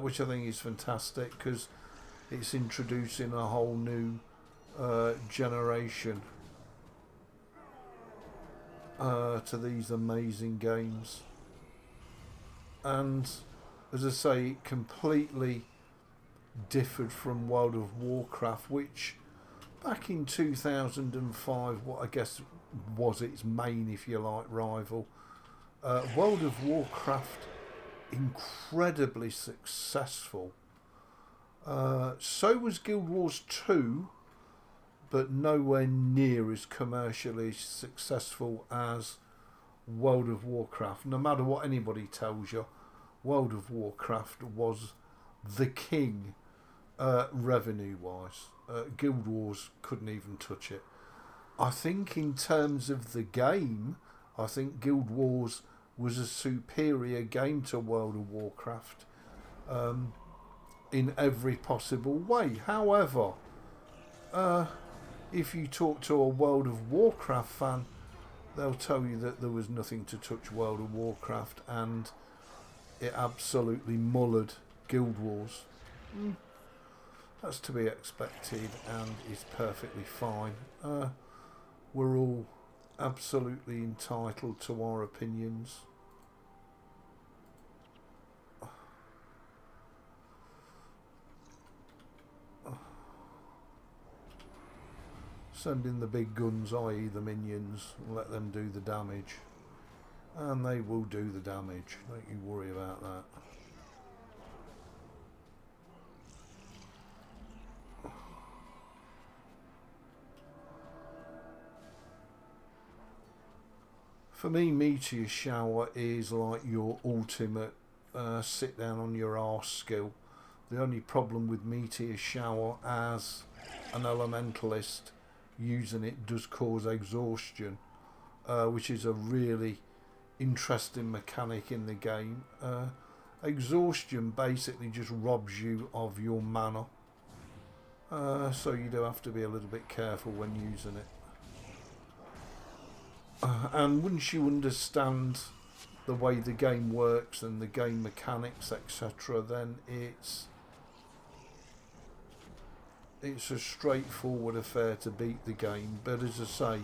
Speaker 1: which I think is fantastic because it's introducing a whole new generation to these amazing games. And as I say, it completely differed from World of Warcraft, which back in 2005, what I guess was its main, if you like, rival. World of Warcraft, incredibly successful. So was Guild Wars 2, but nowhere near as commercially successful as World of Warcraft. No matter what anybody tells you, World of Warcraft was the king revenue-wise. Guild Wars couldn't even touch it. I think in terms of the game, I think Guild Wars was a superior game to World of Warcraft in every possible way. However, if you talk to a World of Warcraft fan, they'll tell you that there was nothing to touch World of Warcraft, and it absolutely mullered Guild Wars. That's to be expected and is perfectly fine. We're all absolutely entitled to our opinions. Send in the big guns, i.e. the minions, and let them do the damage. And they will do the damage, don't you worry about that. For me, Meteor Shower is like your ultimate sit down on your arse skill. The only problem with Meteor Shower as an Elementalist using it does cause exhaustion, which is a really interesting mechanic in the game. Exhaustion basically just robs you of your mana, so you do have to be a little bit careful when using it. And once you understand the way the game works and the game mechanics, etc., then it's a straightforward affair to beat the game. But as I say,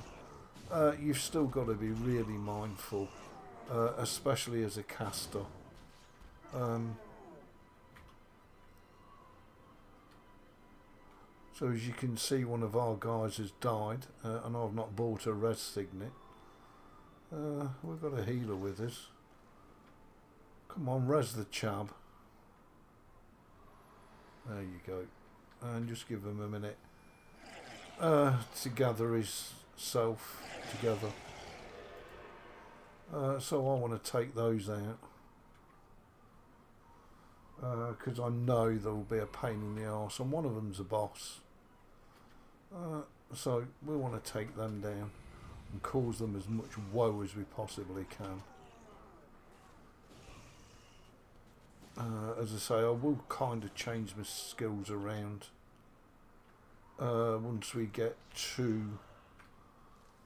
Speaker 1: you've still got to be really mindful, especially as a caster. So as you can see, one of our guys has died, and I've not bought a res signet. We've got a healer with us. Come on, res the chab. There you go. And just give him a minute to gather his self together. So I want to take those out, because I know there will be a pain in the arse, and one of them's a boss. So we want to take them down and cause them as much woe as we possibly can. As I say, I will kind of change my skills around once we get to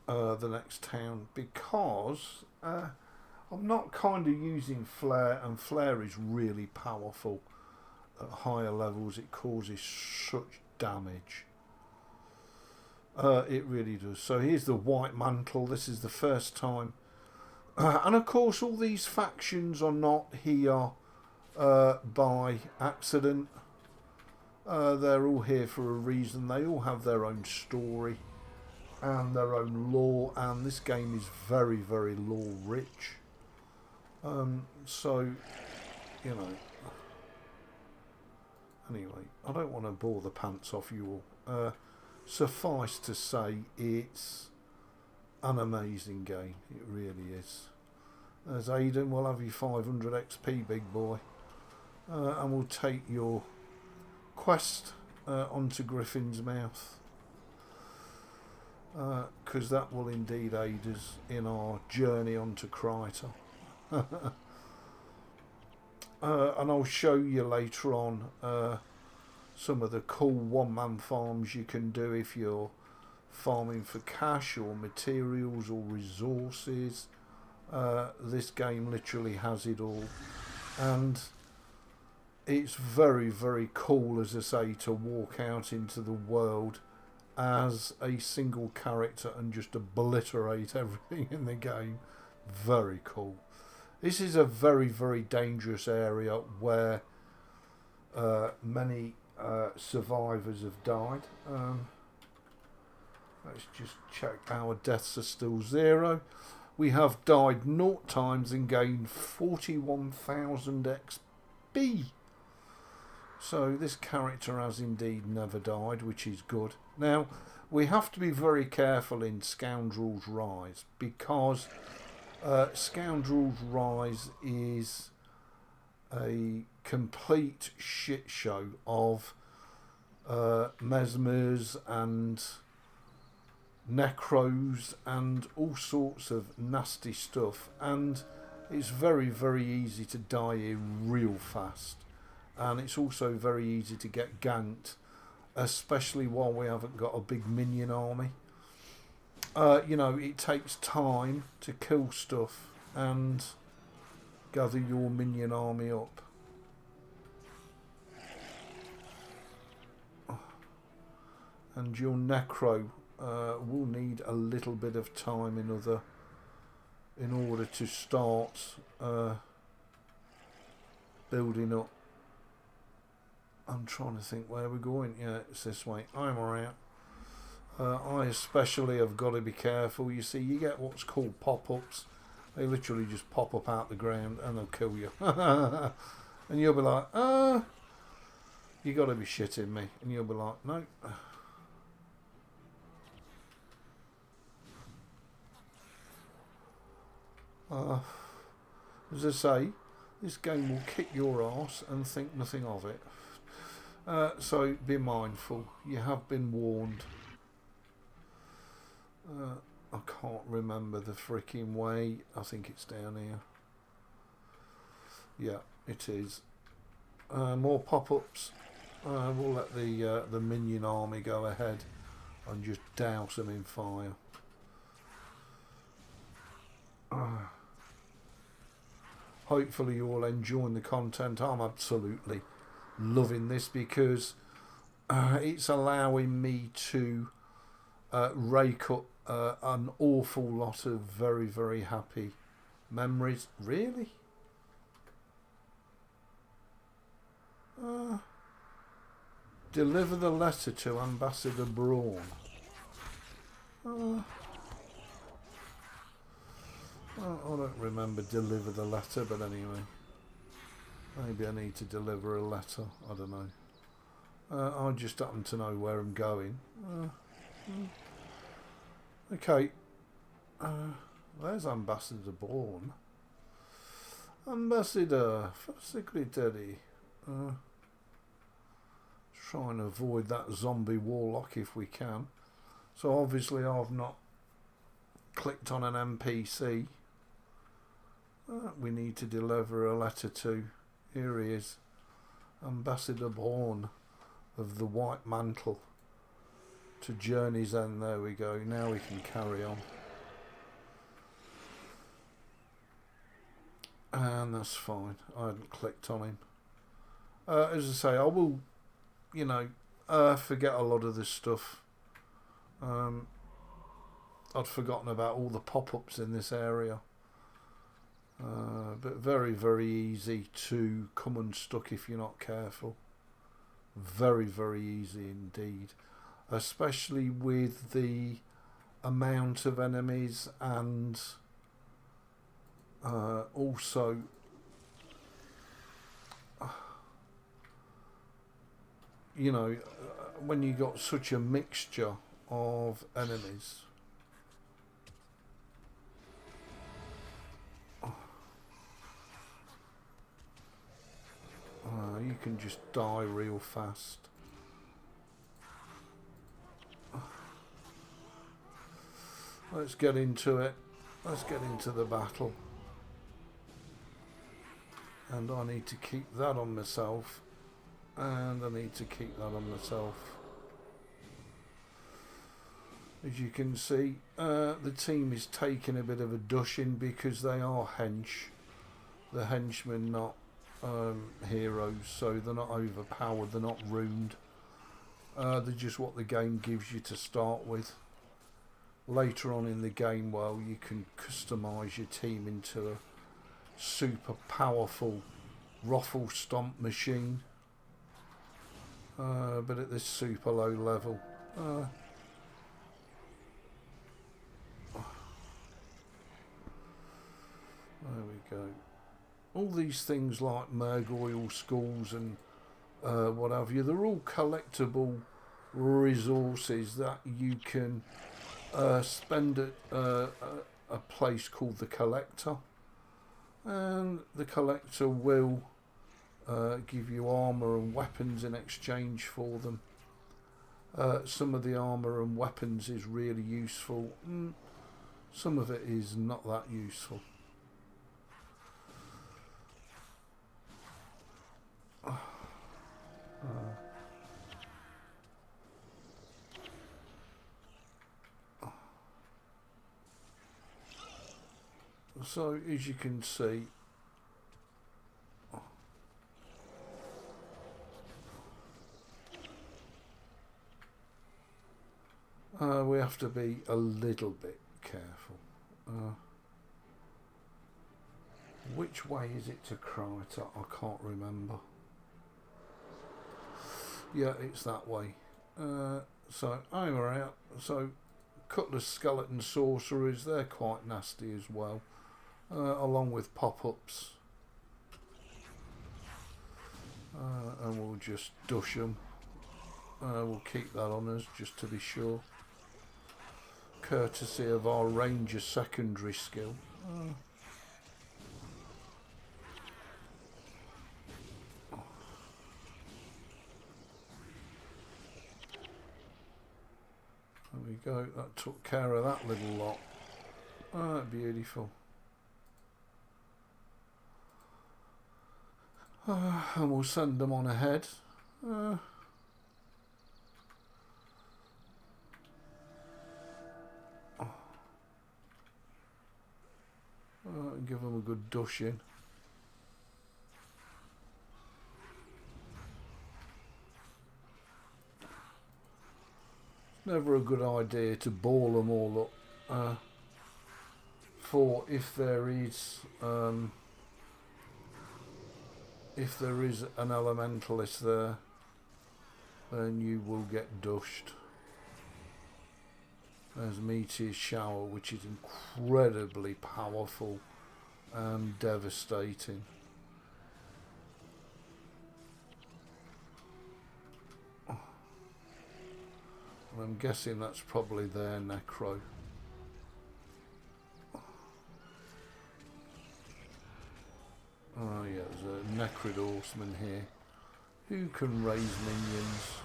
Speaker 1: the next town, because I'm not kind of using flare, and flare is really powerful at higher levels. It causes such damage. It really does. So here's the White Mantle. This is the first time. And of course all these factions are not here by accident. They're all here for a reason. They all have their own story and their own lore. And this game is very, very lore rich. So, you know. Anyway, I don't want to bore the pants off you all. Suffice to say, it's an amazing game. It really is. As Aiden, we'll have you 500 XP, big boy. And we'll take your quest onto Griffin's Mouth. Because that will indeed aid us in our journey onto Kryta. And I'll show you later on some of the cool one-man farms you can do if you're farming for cash or materials or resources. This game literally has it all, and it's very, very cool, as I say, to walk out into the world as a single character and just obliterate everything in the game. Very cool. This is a very, very dangerous area where many survivors have died. Let's just check. Our deaths are still 0. We have died 0 times and gained 41,000 XP. So this character has indeed never died, which is good. Now we have to be very careful in Scoundrel's Rise, because Scoundrel's Rise is a complete shit show of mesmers and necros and all sorts of nasty stuff, and it's very, very easy to die here real fast, and it's also very easy to get ganked, especially while we haven't got a big minion army. You know, it takes time to kill stuff and gather your minion army up. And your necro will need a little bit of time in order to start building up. I'm trying to think where we're going. Yeah, it's this way. I'm around. I especially have got to be careful. You see, you get what's called pop-ups. They literally just pop up out the ground and they'll kill you. And you'll be like, you got to be shitting me. And you'll be like, no. As I say, this game will kick your ass and think nothing of it. So be mindful. You have been warned. I can't remember the freaking way. I think it's down here. Yeah, it is. More pop-ups. We'll let the minion army go ahead and just douse them in fire. Hopefully you're all enjoying the content. I'm absolutely loving this because it's allowing me to rake up an awful lot of very, very happy memories. Really? Deliver the letter to Ambassador Braun. I don't remember deliver the letter, but anyway. Maybe I need to deliver a letter. I don't know. I just happen to know where I'm going. Okay. There's Ambassador Braun. Ambassador for Secretary. Try and avoid that zombie warlock if we can. So obviously I've not clicked on an NPC. We need to deliver a letter to. Here he is. Ambassador Braun of the White Mantle. To Journey's End. There we go. Now we can carry on. And that's fine. I hadn't clicked on him. As I say, I will, you know, forget a lot of this stuff. I'd forgotten about all the pop-ups in this area. But very, very easy to come unstuck if you're not careful. Very, very easy indeed. Especially with the amount of enemies and also you know, when you got such a mixture of enemies. You can just die real fast. Let's get into it. Let's get into the battle. And I need to keep that on myself. And I need to keep that on myself. As you can see, the team is taking a bit of a dushing because they are hench. The henchmen not heroes, so they're not overpowered, they're not ruined. They're just what the game gives you to start with. Later on in the game, well, you can customise your team into a super powerful ruffle stomp machine. But at this super low level, there we go. All these things like Mergoyle skulls and what have you, they're all collectible resources that you can spend at a place called the Collector, and the Collector will give you armour and weapons in exchange for them. Some of the armour and weapons is really useful, some of it is not that useful. So as you can see, we have to be a little bit careful. Which way is it to Kryta? I can't remember. Yeah, it's that way. So aim her out. So couple of skeleton sorceries, they're quite nasty as well, along with pop-ups. And we'll just dush them. We'll keep that on us just to be sure, courtesy of our ranger secondary skill. There we go, that took care of that little lot. Beautiful. And we'll send them on ahead. Give them a good dushing. Never a good idea to ball them all up, for if there is an elementalist there, then you will get dushed. There's Meteor Shower, which is incredibly powerful and devastating. I'm guessing that's probably their necro. Oh yeah, there's a necrid horseman here who can raise minions.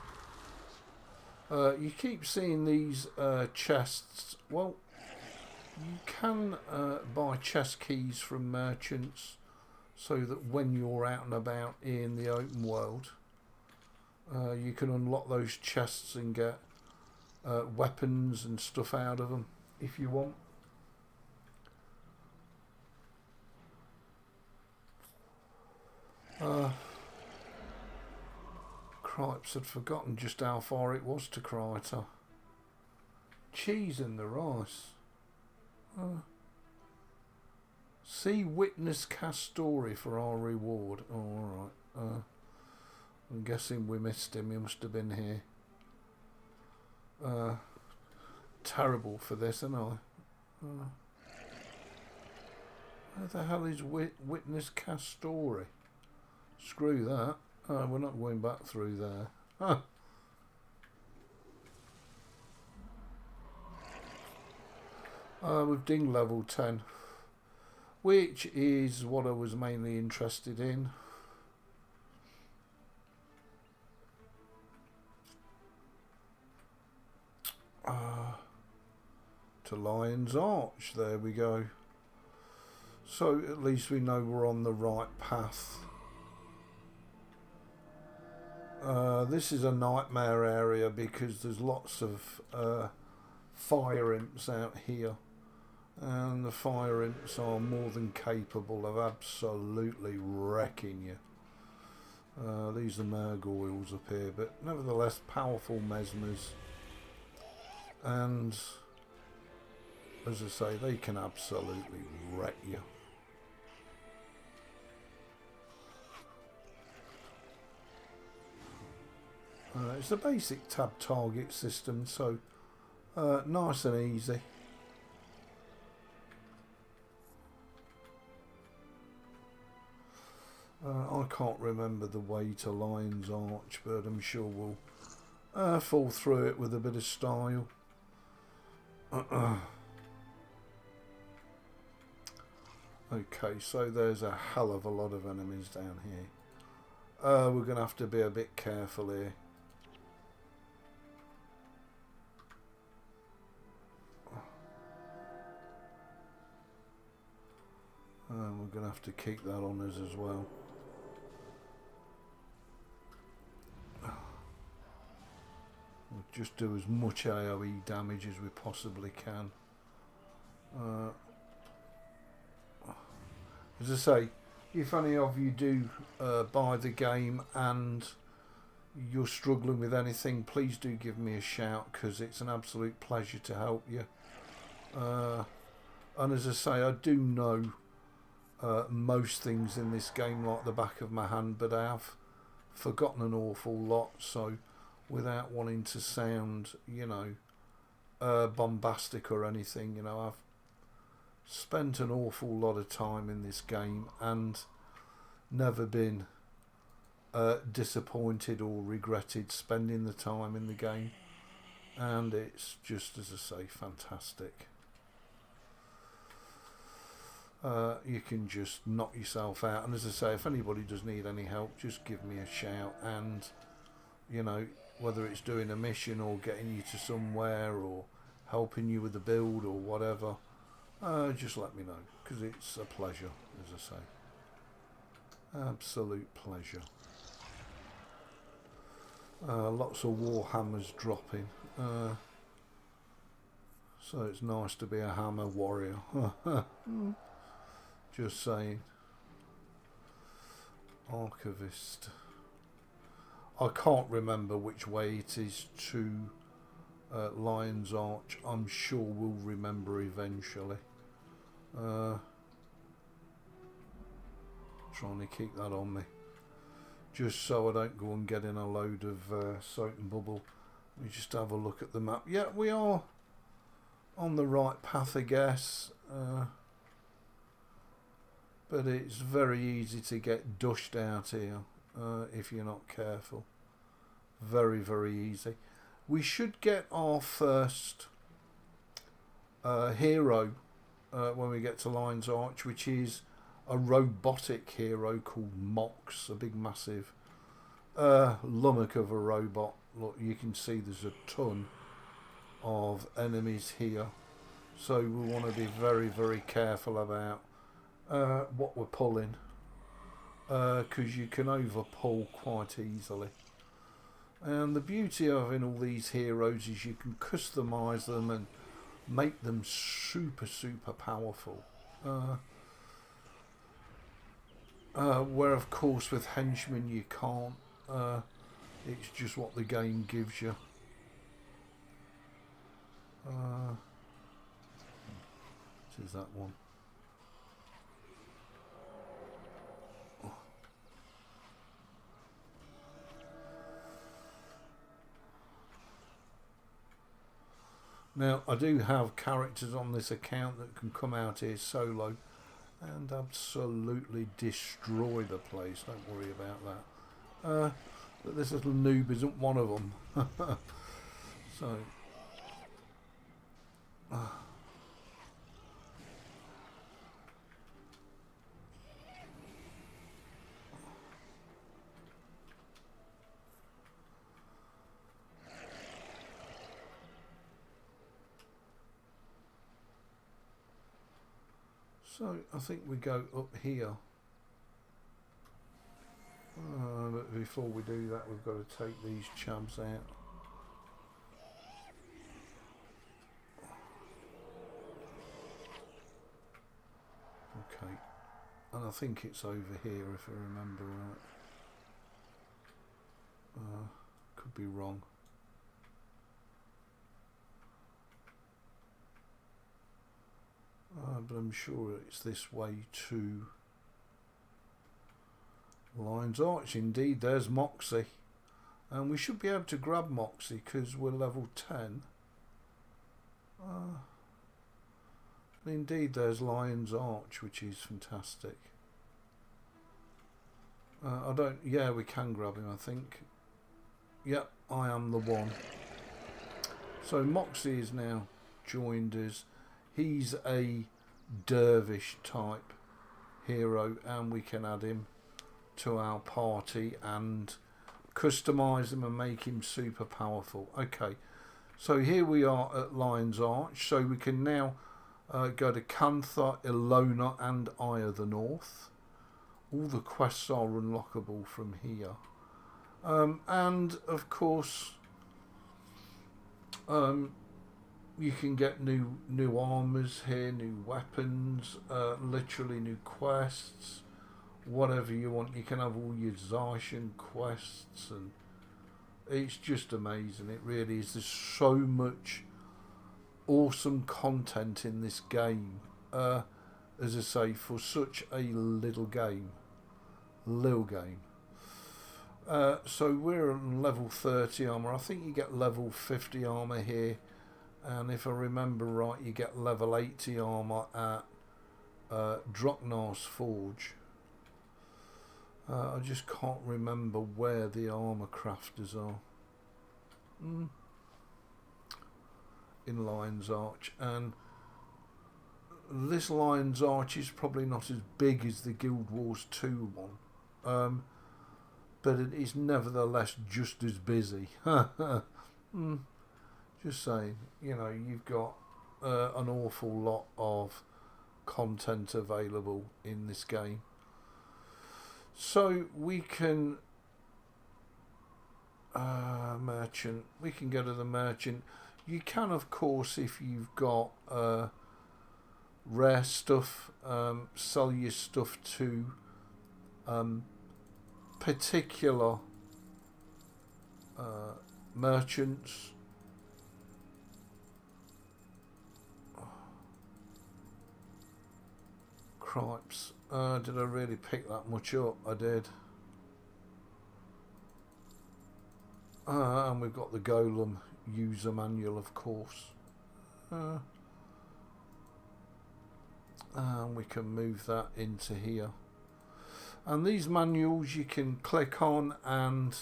Speaker 1: You keep seeing these chests. Well, you can buy chest keys from merchants so that when you're out and about in the open world, you can unlock those chests and get weapons and stuff out of them if you want. Cripes, had forgotten just how far it was to Kryta. Cheese and the rice. See witness cast story for our reward. Oh, alright. I'm guessing we missed him. He must have been here. Terrible for this, isn't I? Where the hell is witness cast story? Screw that. We're not going back through there. We've dinged level 10, which is what I was mainly interested in. To Lion's Arch, there we go. So at least we know we're on the right path. This is a nightmare area because there's lots of fire imps out here, and the fire imps are more than capable of absolutely wrecking you. These are Mergoyles up here, but nevertheless powerful mesmers, and as I say, they can absolutely wreck you. It's a basic tab target system, so nice and easy. I can't remember the way to Lion's Arch, but I'm sure we'll fall through it with a bit of style. Okay, so there's a hell of a lot of enemies down here. We're going to have to be a bit careful here. We're going to have to keep that on us as well. We'll just do as much AoE damage as we possibly can. As I say, if any of you do buy the game and you're struggling with anything, please do give me a shout, because it's an absolute pleasure to help you. And as I say, I do know most things in this game like the back of my hand, but I have forgotten an awful lot, so without wanting to sound, you know, bombastic or anything. You know, I've spent an awful lot of time in this game and never been disappointed or regretted spending the time in the game, and it's just, as I say, fantastic. You can just knock yourself out, and as I say, if anybody does need any help, just give me a shout, and you know, whether it's doing a mission or getting you to somewhere or helping you with the build or whatever, just let me know, because it's a pleasure, as I say. Absolute pleasure. Lots of Warhammers dropping, so it's nice to be a hammer warrior. Just saying. Archivist. I can't remember which way it is to Lion's Arch. I'm sure we'll remember eventually. Trying to keep that on me, just so I don't go and get in a load of soap and bubble. We just have a look at the map. Yeah, we are on the right path, I guess, but it's very easy to get dushed out here if you're not careful. Very, very easy. We should get our first hero when we get to Lion's Arch, which is a robotic hero called Mox, a big massive lummock of a robot. Look, you can see there's a ton of enemies here, so we want to be very, very careful about what we're pulling, because you can overpull quite easily. And the beauty of having all these heroes is you can customize them and make them super, super powerful. Where of course with henchmen you can't. It's just what the game gives you. What is that one? Now, I do have characters on this account that can come out here solo and absolutely destroy the place. Don't worry about that. But this little noob isn't one of them. So... So I think we go up here, but before we do that we've got to take these chubs out. Okay, and I think it's over here if I remember right. Could be wrong. But I'm sure it's this way to Lion's Arch. Indeed, there's Moxie. And we should be able to grab Moxie because we're level 10. Indeed, there's Lion's Arch, which is fantastic. Yeah, we can grab him, I think. Yep, I am the one. So Moxie is now joined us. He's a dervish type hero, and we can add him to our party and customize him and make him super powerful. Okay, so here we are at Lion's Arch, so we can now go to Cantha, Ilona and Eye of the North. All the quests are unlockable from here, and of course you can get new armors here, new weapons, literally new quests, whatever you want. You can have all your Zarshan quests, and it's just amazing. It really is. There's so much awesome content in this game, as I say, for such a little game. So we're on level 30 armor. I think you get level 50 armor here, and if I remember right, you get level 80 armor at Droknar's Forge. I just can't remember where the armor crafters are. In Lion's Arch, and this Lion's Arch is probably not as big as the Guild Wars 2 one, but it is nevertheless just as busy. Just saying, you know, you've got an awful lot of content available in this game. So we can merchant. We can go to the merchant. You can, of course, if you've got rare stuff, sell your stuff to particular merchants. Cripes. Did I really pick that much up? I did. And we've got the Golem user manual, of course. And we can move that into here. And these manuals you can click on, and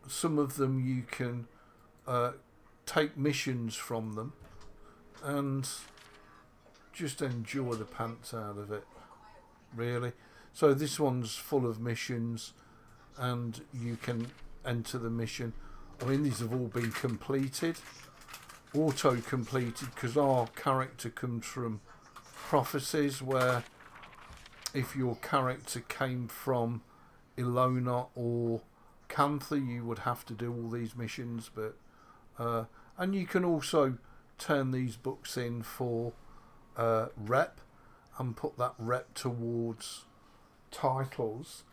Speaker 1: some of them you can take missions from them and just enjoy the pants out of it, really. So this one's full of missions, and you can enter the mission. I mean, these have all been completed, auto-completed, because our character comes from prophecies, where if your character came from Ilona or Cantha, you would have to do all these missions. But and you can also turn these books in for rep and put that rep towards titles.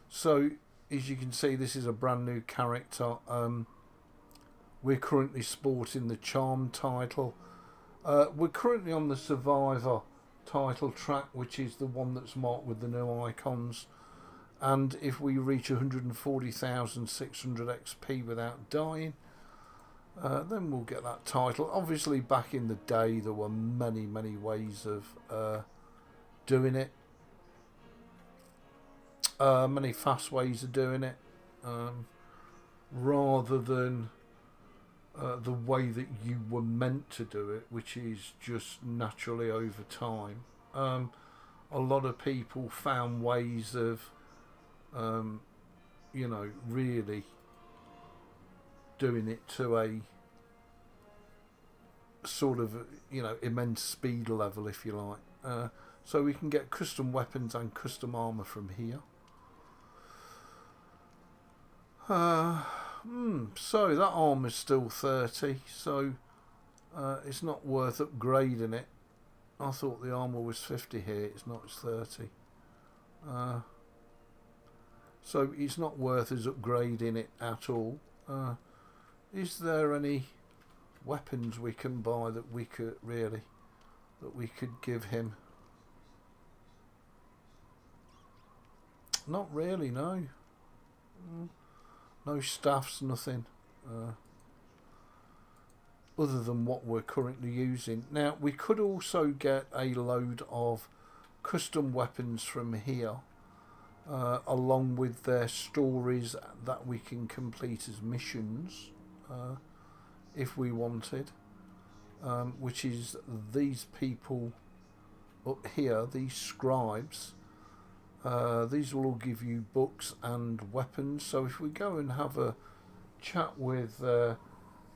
Speaker 1: So as you can see, this is a brand new character. We're currently sporting the Charm title. We're currently on the Survivor title track, which is the one that's marked with the new icons. And if we reach 140,600 XP without dying, then we'll get that title. Obviously, back in the day, there were many ways of doing it. Many fast ways of doing it, rather than the way that you were meant to do it, which is just naturally over time. A lot of people found ways of, you know, really doing it to a sort of, you know, immense speed level, if you like. So we can get custom weapons and custom armor from here. So that armor's still 30, so it's not worth upgrading it. I thought the armor was 50 here. It's not, it's 30. So it's not worth us upgrading it at all. Is there any weapons we can buy that we could give him? Not really, no. No staffs, nothing. Other than what we're currently using. Now, we could also get a load of custom weapons from here, along with their stories that we can complete as missions, if we wanted, which is these people up here, these scribes. These will all give you books and weapons. So if we go and have a chat with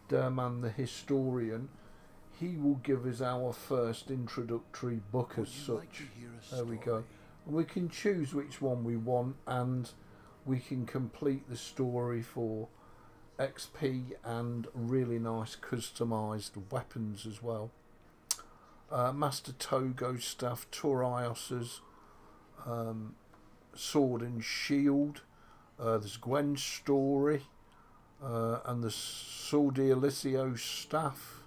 Speaker 1: Derman the historian, he will give us our first introductory book as such. There we go. And we can choose which one we want, and we can complete the story for XP and really nice customised weapons as well. Master Togo's staff, Torios's sword and shield. There's Gwen's story, and the Sordialicio staff.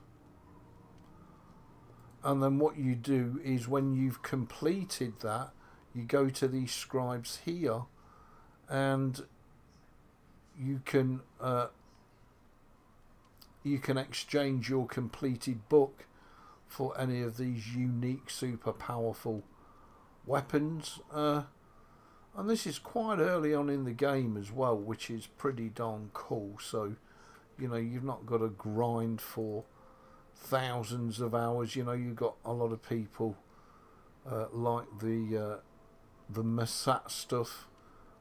Speaker 1: And then what you do is, when you've completed that, you go to these scribes here, and you can exchange your completed book for any of these unique, super powerful weapons. And this is quite early on in the game as well, which is pretty darn cool. So, you know, you've not got to grind for thousands of hours. You know, you've got a lot of people like the Masat stuff,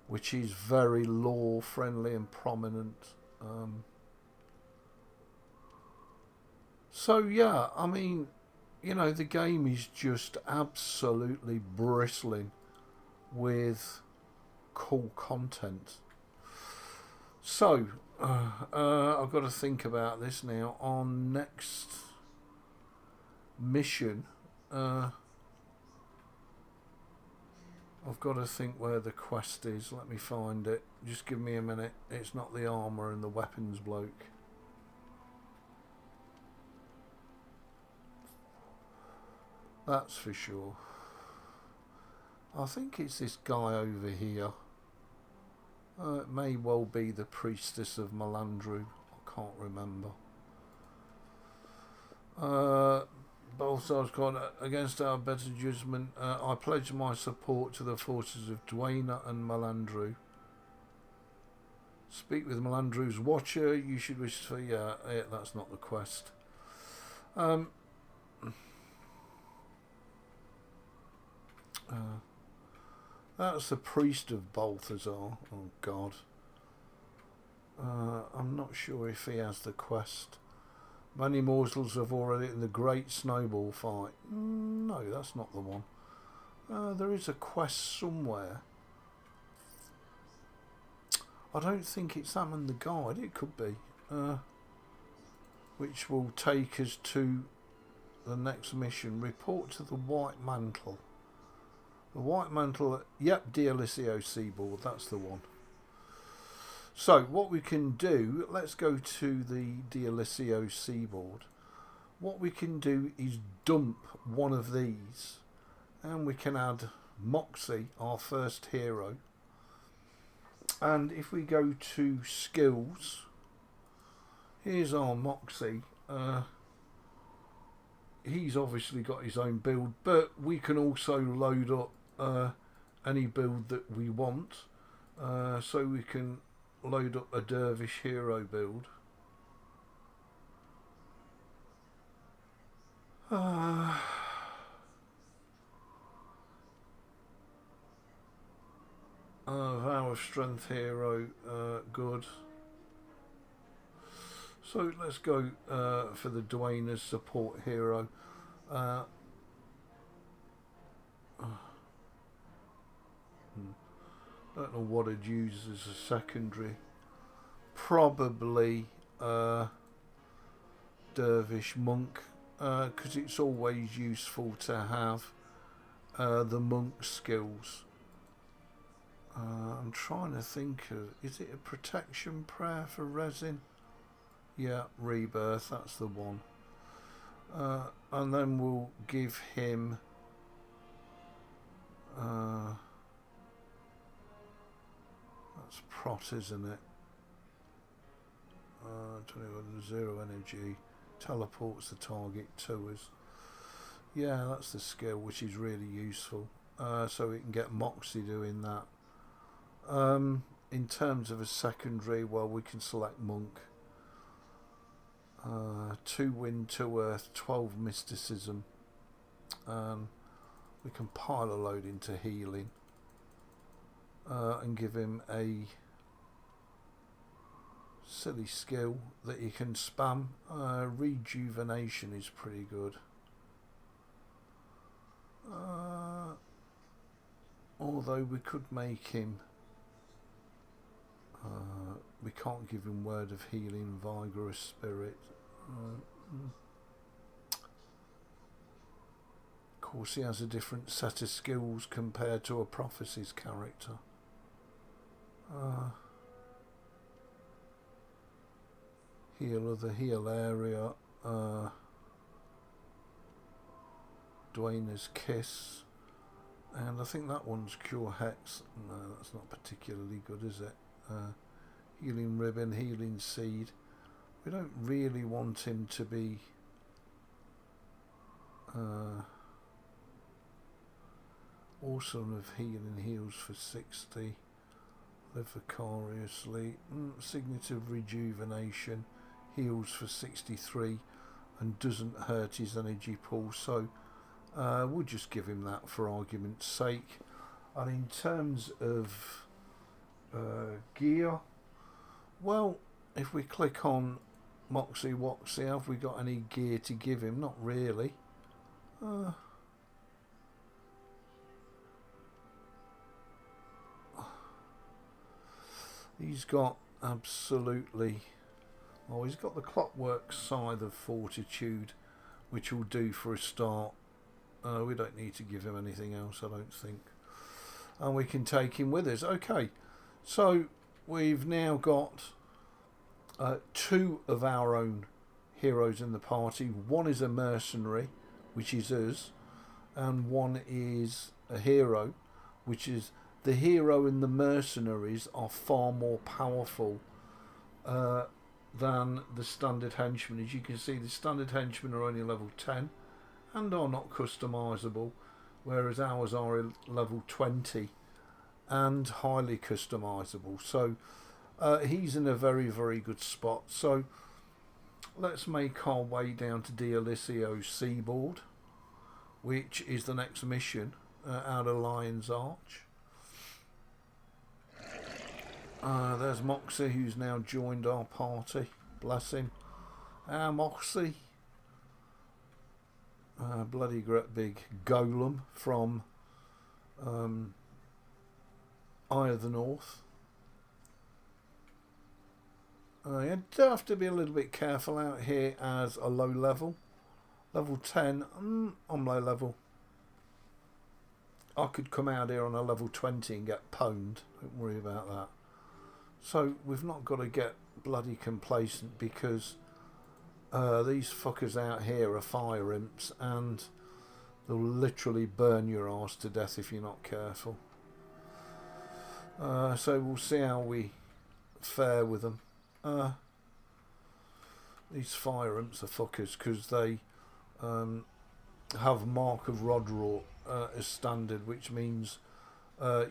Speaker 1: which is very lore friendly and prominent. So yeah, I mean, you know, the game is just absolutely bristling with cool content. So I've got to think about this now. On next mission, I've got to think where the quest is. Let me find it. Just give me a minute. It's not the armour and the weapons bloke. That's for sure. I think it's this guy over here. It may well be the priestess of Melandru. I can't remember. Both sides gone against our better judgment. I pledge my support to the forces of Dwayna and Melandru. Speak with Melandru's watcher. You should wish for... Yeah, that's not the quest. That's the priest of Balthazar. Oh God. I'm not sure if he has the quest. Many morsels have already in the great snowball fight. No, that's not the one. There is a quest somewhere. I don't think it's that in the guide. It could be. Which will take us to the next mission. Report to the White Mantle. The White Mantle, yep, DLSEO Seaboard, that's the one. So, what we can do, let's go to the DLSEO Seaboard. What we can do is dump one of these, and we can add Moxie, our first hero. And if we go to Skills, here's our Moxie. He's obviously got his own build, but we can also load up any build that we want. So we can load up a Dervish hero build. Vow of Strength hero, good. So let's go for the Dwayna's support hero. Don't know what I'd use as a secondary. Probably Dervish Monk, because it's always useful to have the monk skills. I'm trying to think of, is it a protection prayer for resin? Yeah, Rebirth, that's the one. And then we'll give him that's Prot, isn't it? 0 energy, teleports the target to us. Yeah, that's the skill, which is really useful. So we can get Moxie doing that. In terms of a secondary, well, we can select Monk. 2 wind, 2 earth, 12 mysticism. We can pile a load into healing. And give him a silly skill that he can spam. Rejuvenation is pretty good. Although we could make him... we can't give him Word of Healing, Vigorous Spirit. Of course, he has a different set of skills compared to a Prophecies character. Heal of the heal area. Dwayna's Kiss. And I think that one's Cure Hex. No, that's not particularly good, is it? Healing Ribbon, Healing Seed. We don't really want him to be Awesome of Healing Heals for 60. Live Vicariously. Signet of Rejuvenation. Heals for 63 and doesn't hurt his energy pool. So we'll just give him that for argument's sake. And in terms of gear, well, if we click on Moxie Woxie, have we got any gear to give him? Not really. He's got absolutely... Oh, he's got the Clockwork Scythe of Fortitude, which will do for a start. We don't need to give him anything else, I don't think. And we can take him with us. Okay, so we've now got 2 of our own heroes in the party. One is a mercenary, which is us, and one is a hero, which is... The hero and the mercenaries are far more powerful than the standard henchmen. As you can see, the standard henchmen are only level 10 and are not customizable, whereas ours are level 20 and highly customizable. So he's in a very, very good spot. So let's make our way down to Dialissio's Seaboard, which is the next mission out of Lion's Arch. There's Moxie, who's now joined our party. Bless him. Moxie. Bloody great big golem from Eye of the North. You do have to be a little bit careful out here as a low level. Level 10, I'm low level. I could come out here on a level 20 and get pwned. Don't worry about that. So we've not got to get bloody complacent, because these fuckers out here are fire imps and they'll literally burn your arse to death if you're not careful. So we'll see how we fare with them. These fire imps are fuckers because they have Mark of Rodrot as standard, which means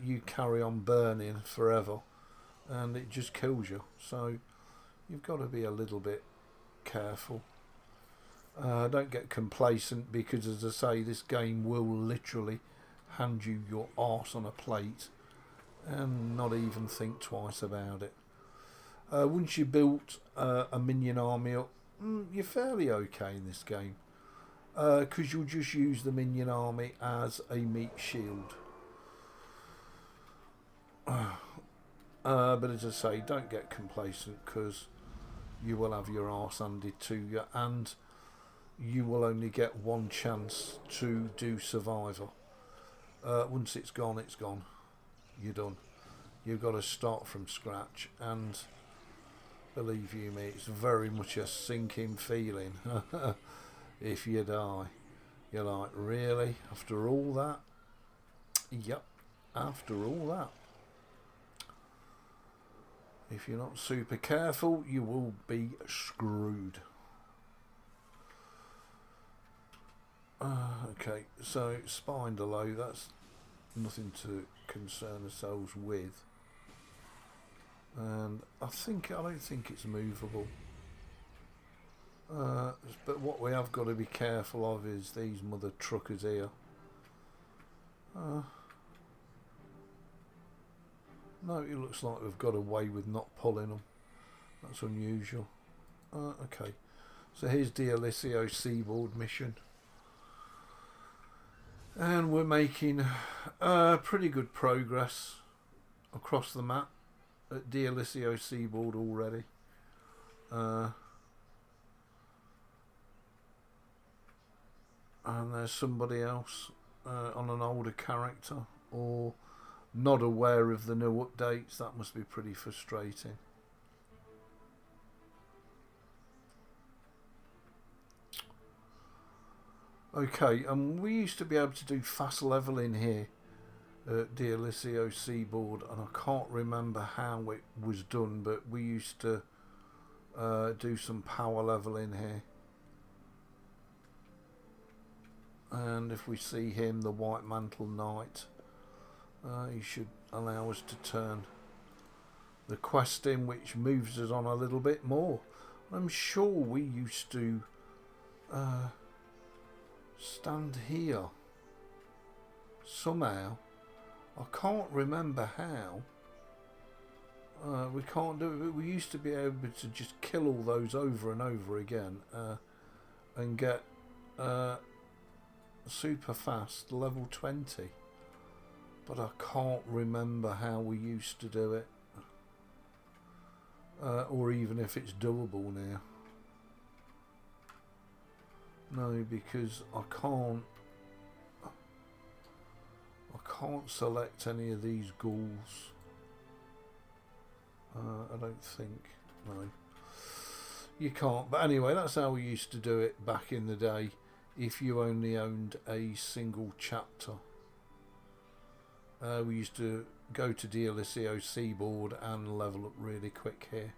Speaker 1: you carry on burning forever. And it just kills you, so you've got to be a little bit careful. Don't get complacent, because as I say, this game will literally hand you your arse on a plate and not even think twice about it. Once you built a minion army up, you're fairly okay in this game, because you'll just use the minion army as a meat shield. But as I say, don't get complacent, because you will have your arse handed to you, and you will only get one chance to do Survivor. Once it's gone, it's gone. You're done. You've got to start from scratch, and believe you me, it's very much a sinking feeling. If you die, you're like, really? After all that? Yep, after all that. If you're not super careful, you will be screwed. Okay, so spine low, that's nothing to concern ourselves with. And I don't think it's movable. But what we have got to be careful of is these mother truckers here. No, it looks like we've got away with not pulling them. That's unusual. Okay, so here's Dialissio's Seaboard mission. And we're making pretty good progress across the map at Dialissio's Seaboard already. And there's somebody else on an older character, or not aware of the new updates. That must be pretty frustrating. Okay, we used to be able to do fast leveling here Dialisio Seaboard, and I can't remember how it was done, but we used to do some power leveling here. And if we see him, the White Mantle Knight, he should allow us to turn the quest in, which moves us on a little bit more. I'm sure we used to stand here somehow. I can't remember how. We can't do it, but we used to be able to just kill all those over and over again and get super fast level 20. But I can't remember how we used to do it. Or even if it's doable now. No, because I can't select any of these ghouls. I don't think. No, you can't. But anyway, that's how we used to do it back in the day, if you only owned a single chapter. We used to go to Dialisio Seaboard and level up really quick here.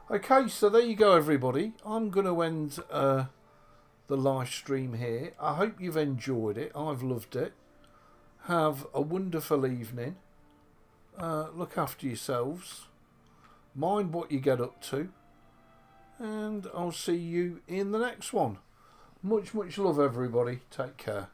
Speaker 1: Okay, so there you go, everybody. I'm going to end the live stream here. I hope you've enjoyed it. I've loved it. Have a wonderful evening. Look after yourselves. Mind what you get up to. And I'll see you in the next one. Much love, everybody. Take care.